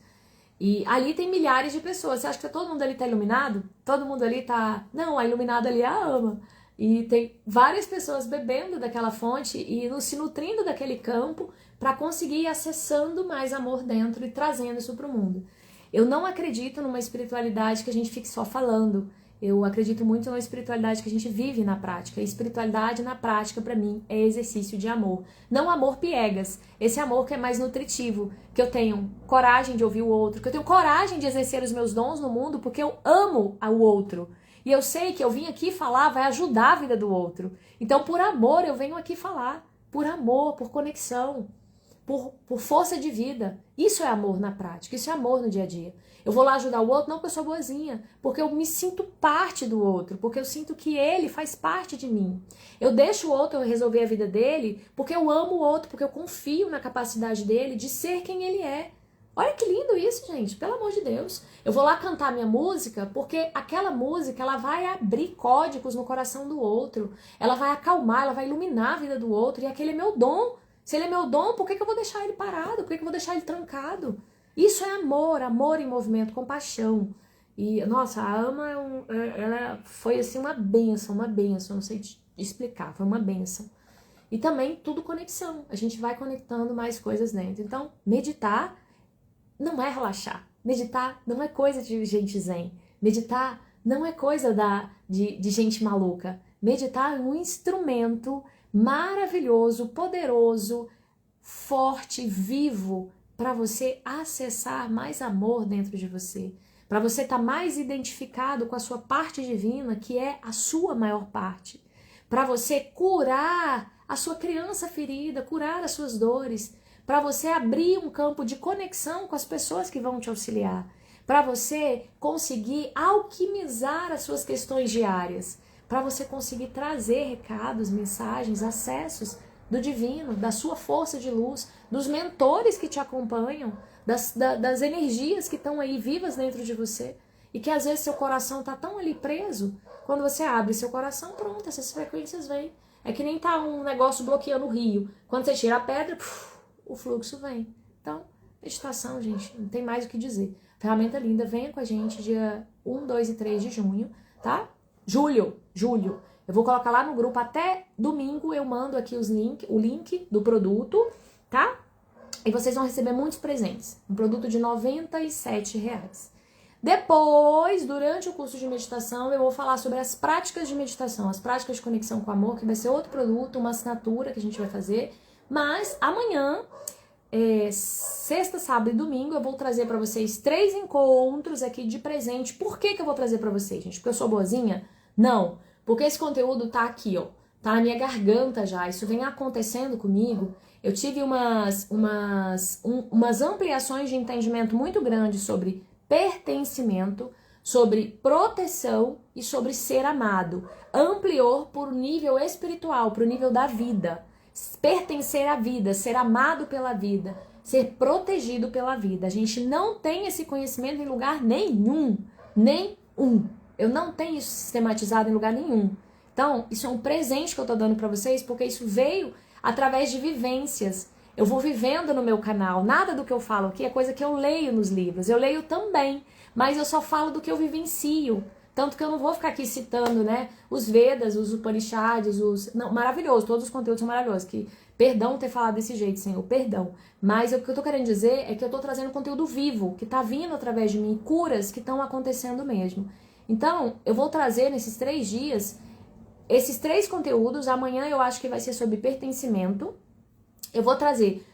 E ali tem milhares de pessoas. Você acha que todo mundo ali tá iluminado? Todo mundo ali tá... Não, a iluminada ali é a Ama. E tem várias pessoas bebendo daquela fonte e se nutrindo daquele campo para conseguir ir acessando mais amor dentro e trazendo isso para o mundo. Eu não acredito numa espiritualidade que a gente fique só falando. Eu acredito muito numa espiritualidade que a gente vive na prática. E espiritualidade na prática, pra mim, é exercício de amor. Não amor piegas. Esse amor que é mais nutritivo. Que eu tenho coragem de ouvir o outro. Que eu tenho coragem de exercer os meus dons no mundo porque eu amo o outro. E eu sei que eu vim aqui falar vai ajudar a vida do outro. Então, por amor, eu venho aqui falar. Por amor, por conexão. Por força de vida. Isso é amor na prática. Isso é amor no dia a dia. Eu vou lá ajudar o outro, não porque eu sou boazinha, porque eu me sinto parte do outro, porque eu sinto que ele faz parte de mim. Eu deixo o outro resolver a vida dele porque eu amo o outro, porque eu confio na capacidade dele de ser quem ele é. Olha que lindo isso, gente, pelo amor de Deus. Eu vou lá cantar minha música porque aquela música ela vai abrir códigos no coração do outro, ela vai acalmar, ela vai iluminar a vida do outro, e aquele é meu dom. Se ele é meu dom, por que eu vou deixar ele parado? Por que eu vou deixar ele trancado? Isso é amor, amor em movimento, compaixão. E, nossa, a Ama ela foi assim uma bênção, não sei te explicar, foi uma bênção. E também tudo conexão, a gente vai conectando mais coisas dentro. Então, meditar não é relaxar, meditar não é coisa de gente zen, meditar não é coisa de gente maluca. Meditar é um instrumento maravilhoso, poderoso, forte, vivo, para você acessar mais amor dentro de você, para você estar mais identificado com a sua parte divina, que é a sua maior parte, para você curar a sua criança ferida, curar as suas dores, para você abrir um campo de conexão com as pessoas que vão te auxiliar, para você conseguir alquimizar as suas questões diárias, para você conseguir trazer recados, mensagens, acessos do divino, da sua força de luz, dos mentores que te acompanham, das energias que estão aí vivas dentro de você, e que às vezes seu coração está tão ali preso, quando você abre seu coração, pronto, essas frequências vêm. É que nem tá um negócio bloqueando o rio. Quando você tira a pedra, o fluxo vem. Então, meditação, gente, não tem mais o que dizer. Ferramenta linda, venha com a gente dia 1, 2 e 3 de junho, tá? Julho. Eu vou colocar lá no grupo até domingo, eu mando aqui o link do produto, tá? E vocês vão receber muitos presentes. Um produto de R$97. Depois, durante o curso de meditação, eu vou falar sobre as práticas de meditação, as práticas de conexão com o amor, que vai ser outro produto, uma assinatura que a gente vai fazer. Mas amanhã, sexta, sábado e domingo, eu vou trazer para vocês 3 encontros aqui de presente. Por que eu vou trazer para vocês, gente? Porque eu sou boazinha? Não. Porque esse conteúdo tá aqui, ó. Tá na minha garganta já. Isso vem acontecendo comigo. Eu tive umas ampliações de entendimento muito grandes sobre pertencimento, sobre proteção e sobre ser amado. Ampliou por nível espiritual, pro nível da vida. Pertencer à vida, ser amado pela vida, ser protegido pela vida. A gente não tem esse conhecimento em lugar nenhum. Eu não tenho isso sistematizado em lugar nenhum. Então, isso é um presente que eu tô dando pra vocês, porque isso veio através de vivências. Eu vou vivendo no meu canal. Nada do que eu falo aqui é coisa que eu leio nos livros. Eu leio também, mas eu só falo do que eu vivencio. Tanto que eu não vou ficar aqui citando, né, os Vedas, os Upanishads, Não, maravilhoso, todos os conteúdos são maravilhosos. Perdão ter falado desse jeito, Senhor, perdão. Mas o que eu tô querendo dizer é que eu tô trazendo conteúdo vivo, que tá vindo através de mim, curas que estão acontecendo mesmo. Então, eu vou trazer nesses 3 dias, esses 3 conteúdos. Amanhã eu acho que vai ser sobre pertencimento. Eu vou trazer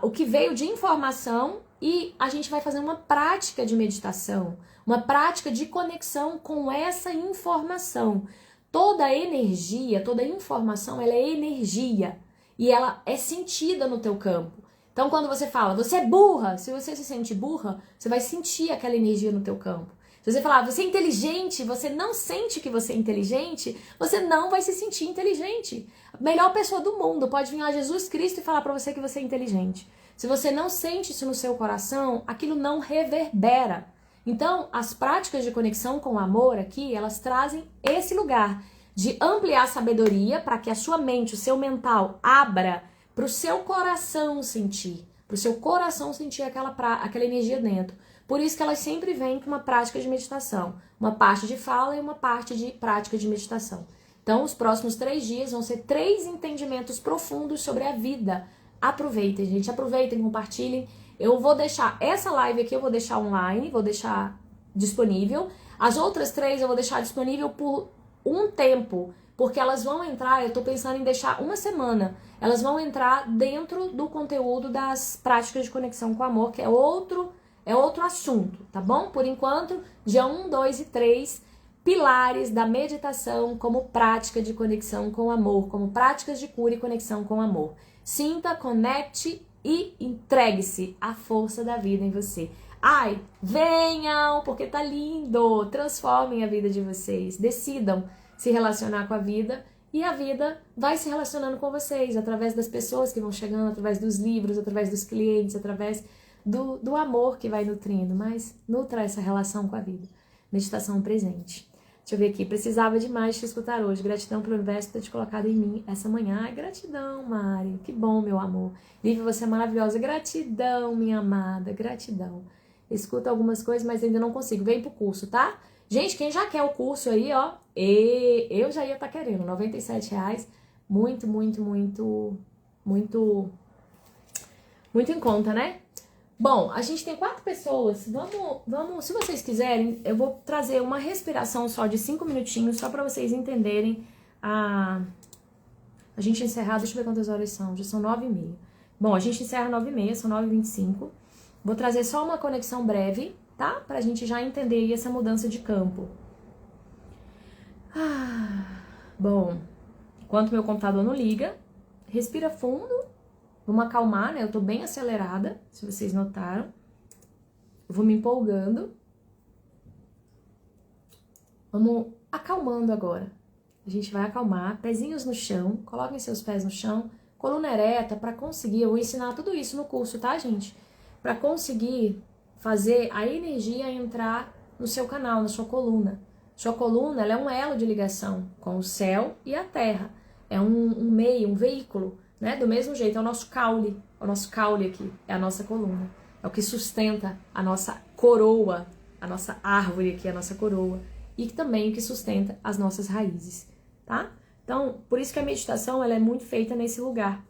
o que veio de informação e a gente vai fazer uma prática de meditação, uma prática de conexão com essa informação. Toda energia, toda informação, ela é energia e ela é sentida no teu campo. Então, quando você fala, você é burra, se você se sente burra, você vai sentir aquela energia no teu campo. Se você falar, você é inteligente, você não sente que você é inteligente, você não vai se sentir inteligente. A melhor pessoa do mundo pode vir lá Jesus Cristo e falar pra você que você é inteligente. Se você não sente isso no seu coração, aquilo não reverbera. Então, as práticas de conexão com o amor aqui, elas trazem esse lugar de ampliar a sabedoria para que a sua mente, o seu mental, abra para o seu coração sentir. Para o seu coração sentir aquela energia dentro. Por isso que elas sempre vêm com uma prática de meditação. Uma parte de fala e uma parte de prática de meditação. Então, os próximos 3 dias vão ser 3 entendimentos profundos sobre a vida. Aproveitem, gente. Aproveitem, compartilhem. Eu vou deixar essa live aqui, eu vou deixar online, vou deixar disponível. As outras 3 eu vou deixar disponível por um tempo, porque elas vão entrar, eu tô pensando em deixar uma semana. Elas vão entrar dentro do conteúdo das práticas de conexão com o amor, que é outro assunto, tá bom? Por enquanto, dia 1, 2 e 3, pilares da meditação como prática de conexão com o amor, como práticas de cura e conexão com o amor. Sinta, conecte e entregue-se à força da vida em você. Ai, venham, porque tá lindo! Transformem a vida de vocês, decidam se relacionar com a vida e a vida vai se relacionando com vocês através das pessoas que vão chegando, através dos livros, através dos clientes, através do amor que vai nutrindo, mas nutra essa relação com a vida. Meditação presente. Deixa eu ver aqui, precisava demais te escutar hoje. Gratidão pelo universo ter te colocado em mim essa manhã. Ai, gratidão, Mari. Que bom, meu amor. Lívia, você é maravilhosa. Gratidão, minha amada. Gratidão. Escuta algumas coisas, mas ainda não consigo. Vem pro curso, tá? Gente, quem já quer o curso aí, ó, eu já ia estar querendo. R$97. Muito, muito, muito, muito, muito em conta, né? Bom, a gente tem 4 pessoas. Vamos, se vocês quiserem, eu vou trazer uma respiração só de 5 minutinhos, só pra vocês entenderem a gente encerrar. Deixa eu ver quantas horas são. Já são 9h30. Bom, a gente encerra 9h30, são 9h25. Vou trazer só uma conexão breve, tá? Pra gente já entender aí essa mudança de campo. Bom, enquanto meu computador não liga, respira fundo. Vamos acalmar, né? Eu tô bem acelerada, se vocês notaram. Eu vou me empolgando. Vamos acalmando agora. A gente vai acalmar, pezinhos no chão, coloquem seus pés no chão, coluna ereta para conseguir, eu vou ensinar tudo isso no curso, tá, gente? Para conseguir fazer a energia entrar no seu canal, na sua coluna. Sua coluna, ela é um elo de ligação com o céu e a terra. É um meio, um veículo, né? Do mesmo jeito, é o nosso caule aqui, é a nossa coluna. É o que sustenta a nossa coroa, a nossa árvore aqui, a nossa coroa. E também o que sustenta as nossas raízes, tá? Então, por isso que a meditação, ela é muito feita nesse lugar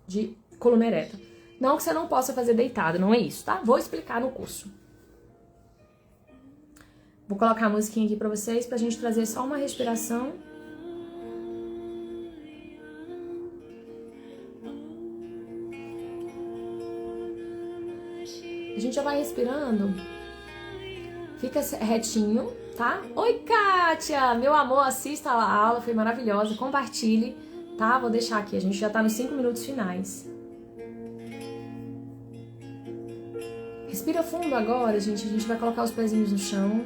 de coluna ereta. Não que você não possa fazer deitado, não é isso, tá? Vou explicar no curso. Vou colocar a musiquinha aqui pra vocês, pra gente trazer só uma respiração. A gente já vai respirando. Fica retinho, tá? Oi, Kátia! Meu amor, assista a aula, foi maravilhosa. Compartilhe, tá? Vou deixar aqui, a gente já tá nos 5 minutos finais. Respira fundo agora, gente. A gente vai colocar os pezinhos no chão.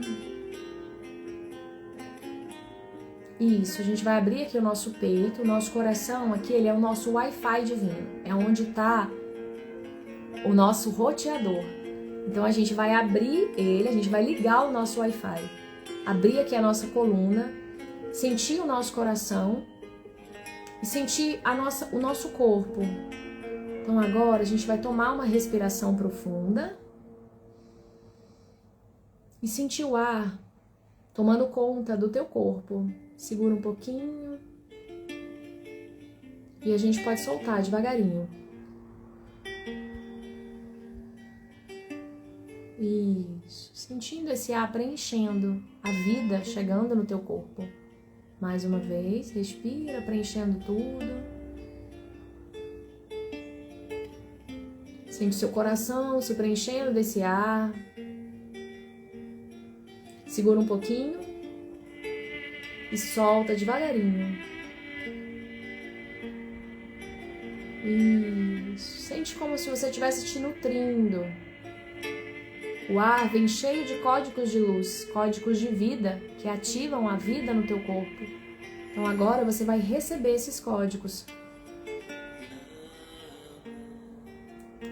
Isso, a gente vai abrir aqui o nosso peito. O nosso coração aqui, ele é o nosso Wi-Fi divino. É onde tá o nosso roteador. Então a gente vai abrir ele, a gente vai ligar o nosso Wi-Fi. Abrir aqui a nossa coluna, sentir o nosso coração e sentir o nosso corpo. Então agora a gente vai tomar uma respiração profunda e sentir o ar tomando conta do teu corpo. Segura um pouquinho e a gente pode soltar devagarinho. Isso, sentindo esse ar preenchendo a vida chegando no teu corpo. Mais uma vez, respira, preenchendo tudo. Sente seu coração se preenchendo desse ar. Segura um pouquinho e solta devagarinho. Isso, sente como se você estivesse te nutrindo. O ar vem cheio de códigos de luz, códigos de vida que ativam a vida no teu corpo. Então agora você vai receber esses códigos.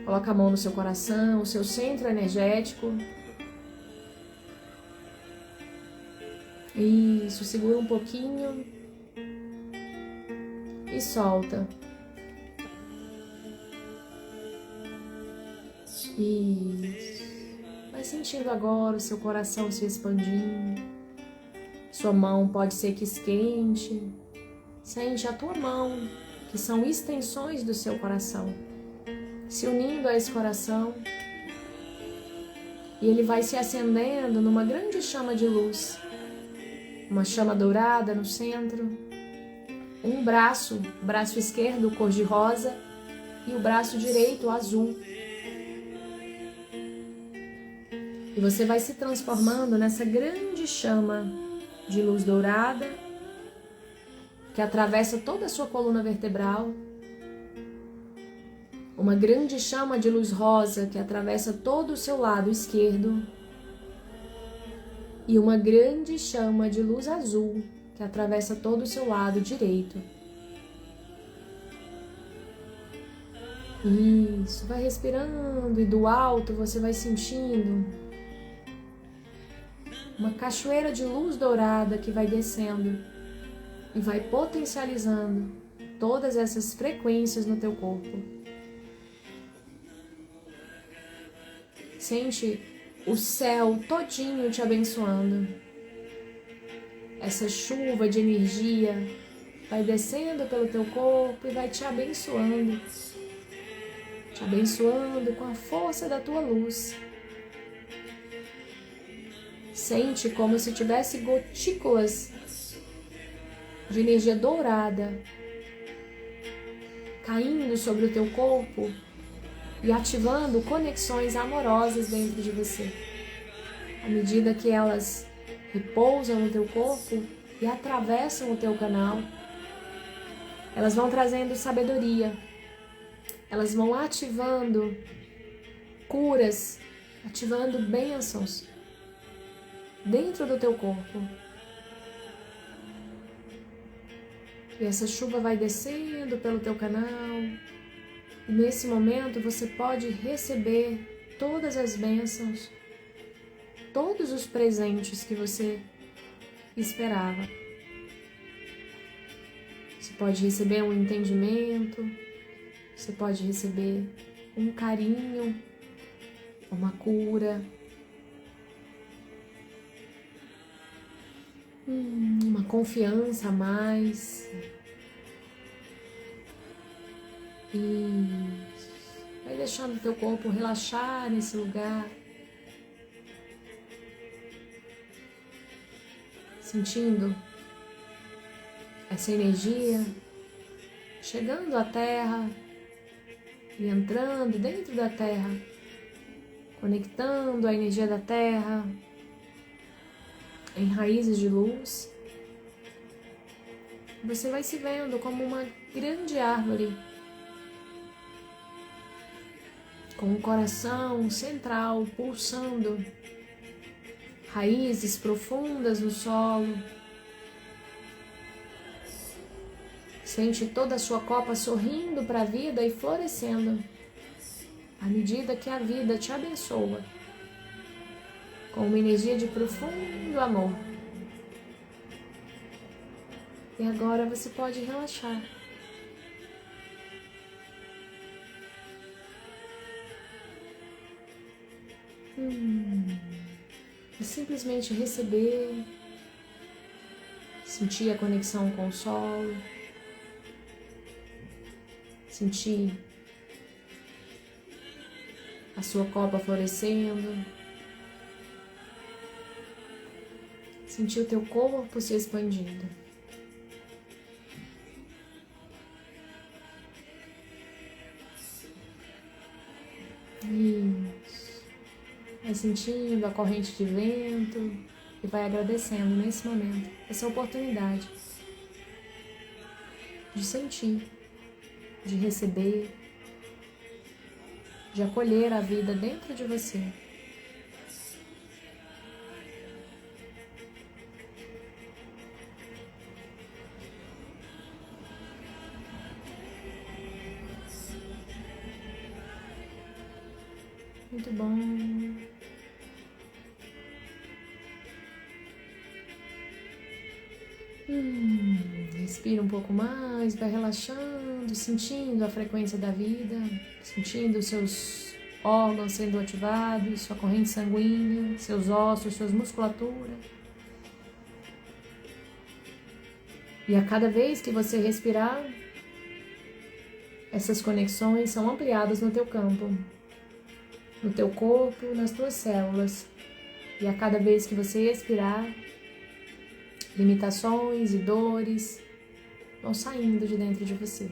Coloca a mão no seu coração, o seu centro energético. Isso, segura um pouquinho e solta. Isso. Vai sentindo agora o seu coração se expandindo. Sua mão pode ser que esquente. Sente a tua mão, que são extensões do seu coração. se unindo a esse coração. E ele vai se acendendo numa grande chama de luz. Uma chama dourada no centro. Um braço, o braço esquerdo cor de rosa e o braço direito azul. E você vai se transformando nessa grande chama de luz dourada que atravessa toda a sua coluna vertebral. Uma grande chama de luz rosa que atravessa todo o seu lado esquerdo. E uma grande chama de luz azul que atravessa todo o seu lado direito. Isso, vai respirando e do alto você vai sentindo uma cachoeira de luz dourada que vai descendo e vai potencializando todas essas frequências no teu corpo. Sente o céu todinho te abençoando. Essa chuva de energia vai descendo pelo teu corpo e vai te abençoando com a força da tua luz. Sente como se tivesse gotículas de energia dourada caindo sobre o teu corpo e ativando conexões amorosas dentro de você. À medida que elas repousam no teu corpo e atravessam o teu canal, elas vão trazendo sabedoria, elas vão ativando curas, ativando bênçãos dentro do teu corpo. E essa chuva vai descendo pelo teu canal. E nesse momento você pode receber todas as bênçãos, todos os presentes que você esperava. Você pode receber um entendimento, você pode receber um carinho, uma cura, uma confiança a mais. Isso. Vai deixando o teu corpo relaxar nesse lugar. Sentindo essa energia chegando à terra e entrando dentro da terra, conectando a energia da terra em raízes de luz. Você vai se vendo como uma grande árvore com um coração central pulsando, raízes profundas no solo. Sente toda a sua copa sorrindo para a vida e florescendo, à medida que a vida te abençoa, com uma energia de profundo amor. E agora você pode relaxar. E simplesmente receber, sentir a conexão com o solo, sentir a sua copa florescendo, sentir o teu corpo se expandindo. Isso. Vai sentindo a corrente de vento e vai agradecendo nesse momento essa oportunidade de sentir, de receber, de acolher a vida dentro de você. Muito bom. Respira um pouco mais, vai relaxando, sentindo a frequência da vida, sentindo os seus órgãos sendo ativados, sua corrente sanguínea, seus ossos, suas musculaturas. E a cada vez que você respirar, essas conexões são ampliadas no teu campo, no teu corpo, nas tuas células. E a cada vez que você expirar, limitações e dores vão saindo de dentro de você.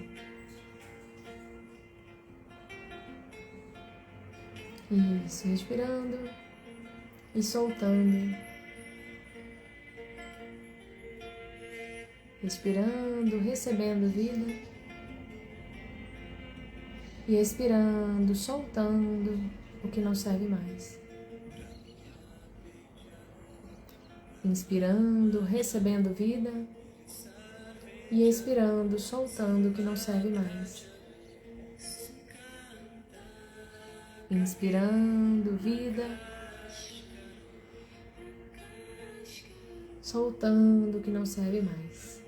Isso, respirando e soltando. Respirando, recebendo vida. E expirando, soltando o que não serve mais. Inspirando, recebendo vida. E expirando, soltando o que não serve mais. Inspirando vida. Soltando o que não serve mais.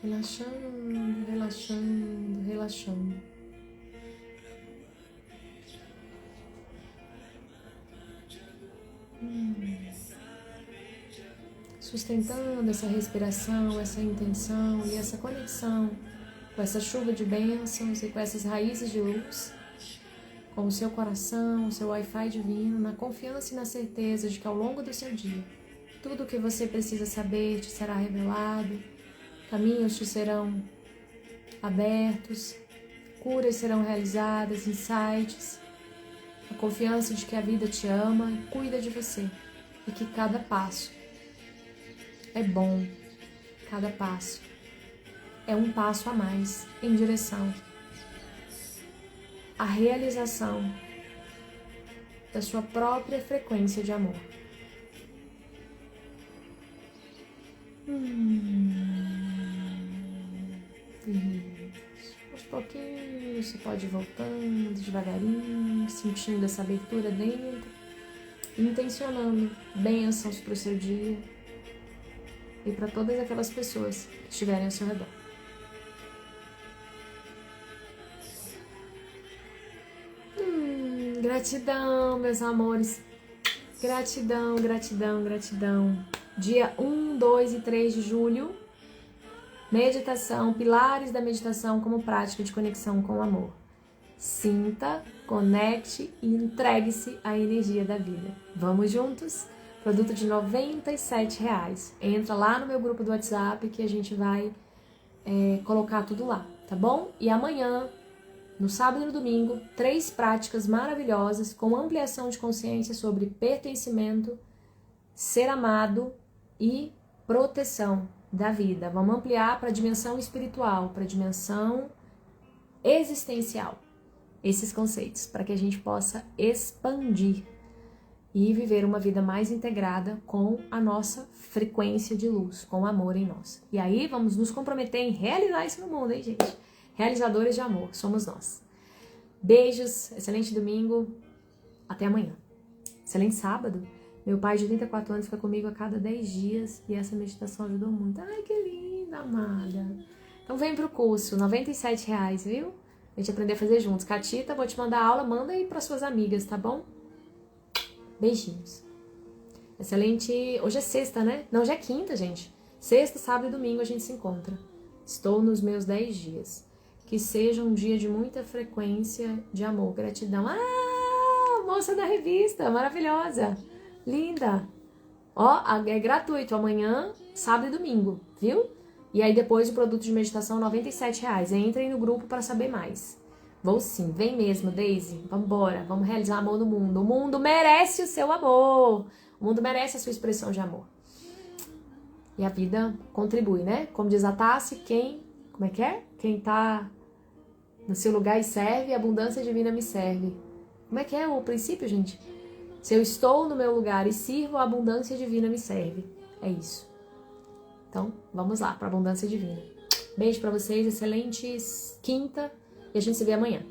Relaxando, relaxando, relaxando. Sustentando essa respiração, essa intenção e essa conexão com essa chuva de bênçãos e com essas raízes de luz, com o seu coração, o seu Wi-Fi divino, na confiança e na certeza de que ao longo do seu dia, tudo o que você precisa saber te será revelado, caminhos te serão abertos, curas serão realizadas, insights, a confiança de que a vida te ama e cuida de você, e que cada passo é bom, cada passo é um passo a mais em direção à realização da sua própria frequência de amor. Aos pouquinhos você pode ir voltando devagarinho, sentindo essa abertura dentro, intencionando bênçãos para o seu dia e para todas aquelas pessoas que estiverem ao seu redor. Gratidão, meus amores. Gratidão, gratidão, gratidão. Dia 1, 2 e 3 de julho. Meditação, pilares da meditação como prática de conexão com o amor. Sinta, conecte e entregue-se à energia da vida. Vamos juntos? Produto de R$ 97,00. Entra lá no meu grupo do WhatsApp que a gente vai colocar tudo lá, tá bom? E amanhã, no sábado e no domingo, 3 práticas maravilhosas com ampliação de consciência sobre pertencimento, ser amado e proteção da vida. Vamos ampliar para a dimensão espiritual, para a dimensão existencial, esses conceitos, para que a gente possa expandir e viver uma vida mais integrada com a nossa frequência de luz, com o amor em nós. E aí vamos nos comprometer em realizar isso no mundo, hein, gente? Realizadores de amor, somos nós. Beijos, excelente domingo, até amanhã. Excelente sábado. Meu pai de 34 anos fica comigo a cada 10 dias e essa meditação ajudou muito. Ai, que linda, amada. Então vem pro curso, R$ 97,00, viu? A gente aprender a fazer juntos. Catita, vou te mandar aula, manda aí para suas amigas, tá bom? Beijinhos. Excelente. Hoje é sexta, né? Não, hoje é quinta, gente. Sexta, sábado e domingo a gente se encontra. Estou nos meus 10 dias. Que seja um dia de muita frequência de amor, gratidão. Ah, moça da revista, maravilhosa. Linda. Ó, é gratuito amanhã, sábado e domingo, viu? E aí depois o produto de meditação R$ 97,00. Entrem no grupo para saber mais. Vou sim, vem mesmo, Daisy. Vambora, vamos realizar amor no mundo. O mundo merece o seu amor. O mundo merece a sua expressão de amor. E a vida contribui, né? Como diz a Tassi, como é que é? Quem tá no seu lugar e serve, a abundância divina me serve. Como é que é o princípio, gente? Se eu estou no meu lugar e sirvo, a abundância divina me serve. É isso. Então, vamos lá para a abundância divina. Beijo para vocês, excelente quinta e a gente se vê amanhã.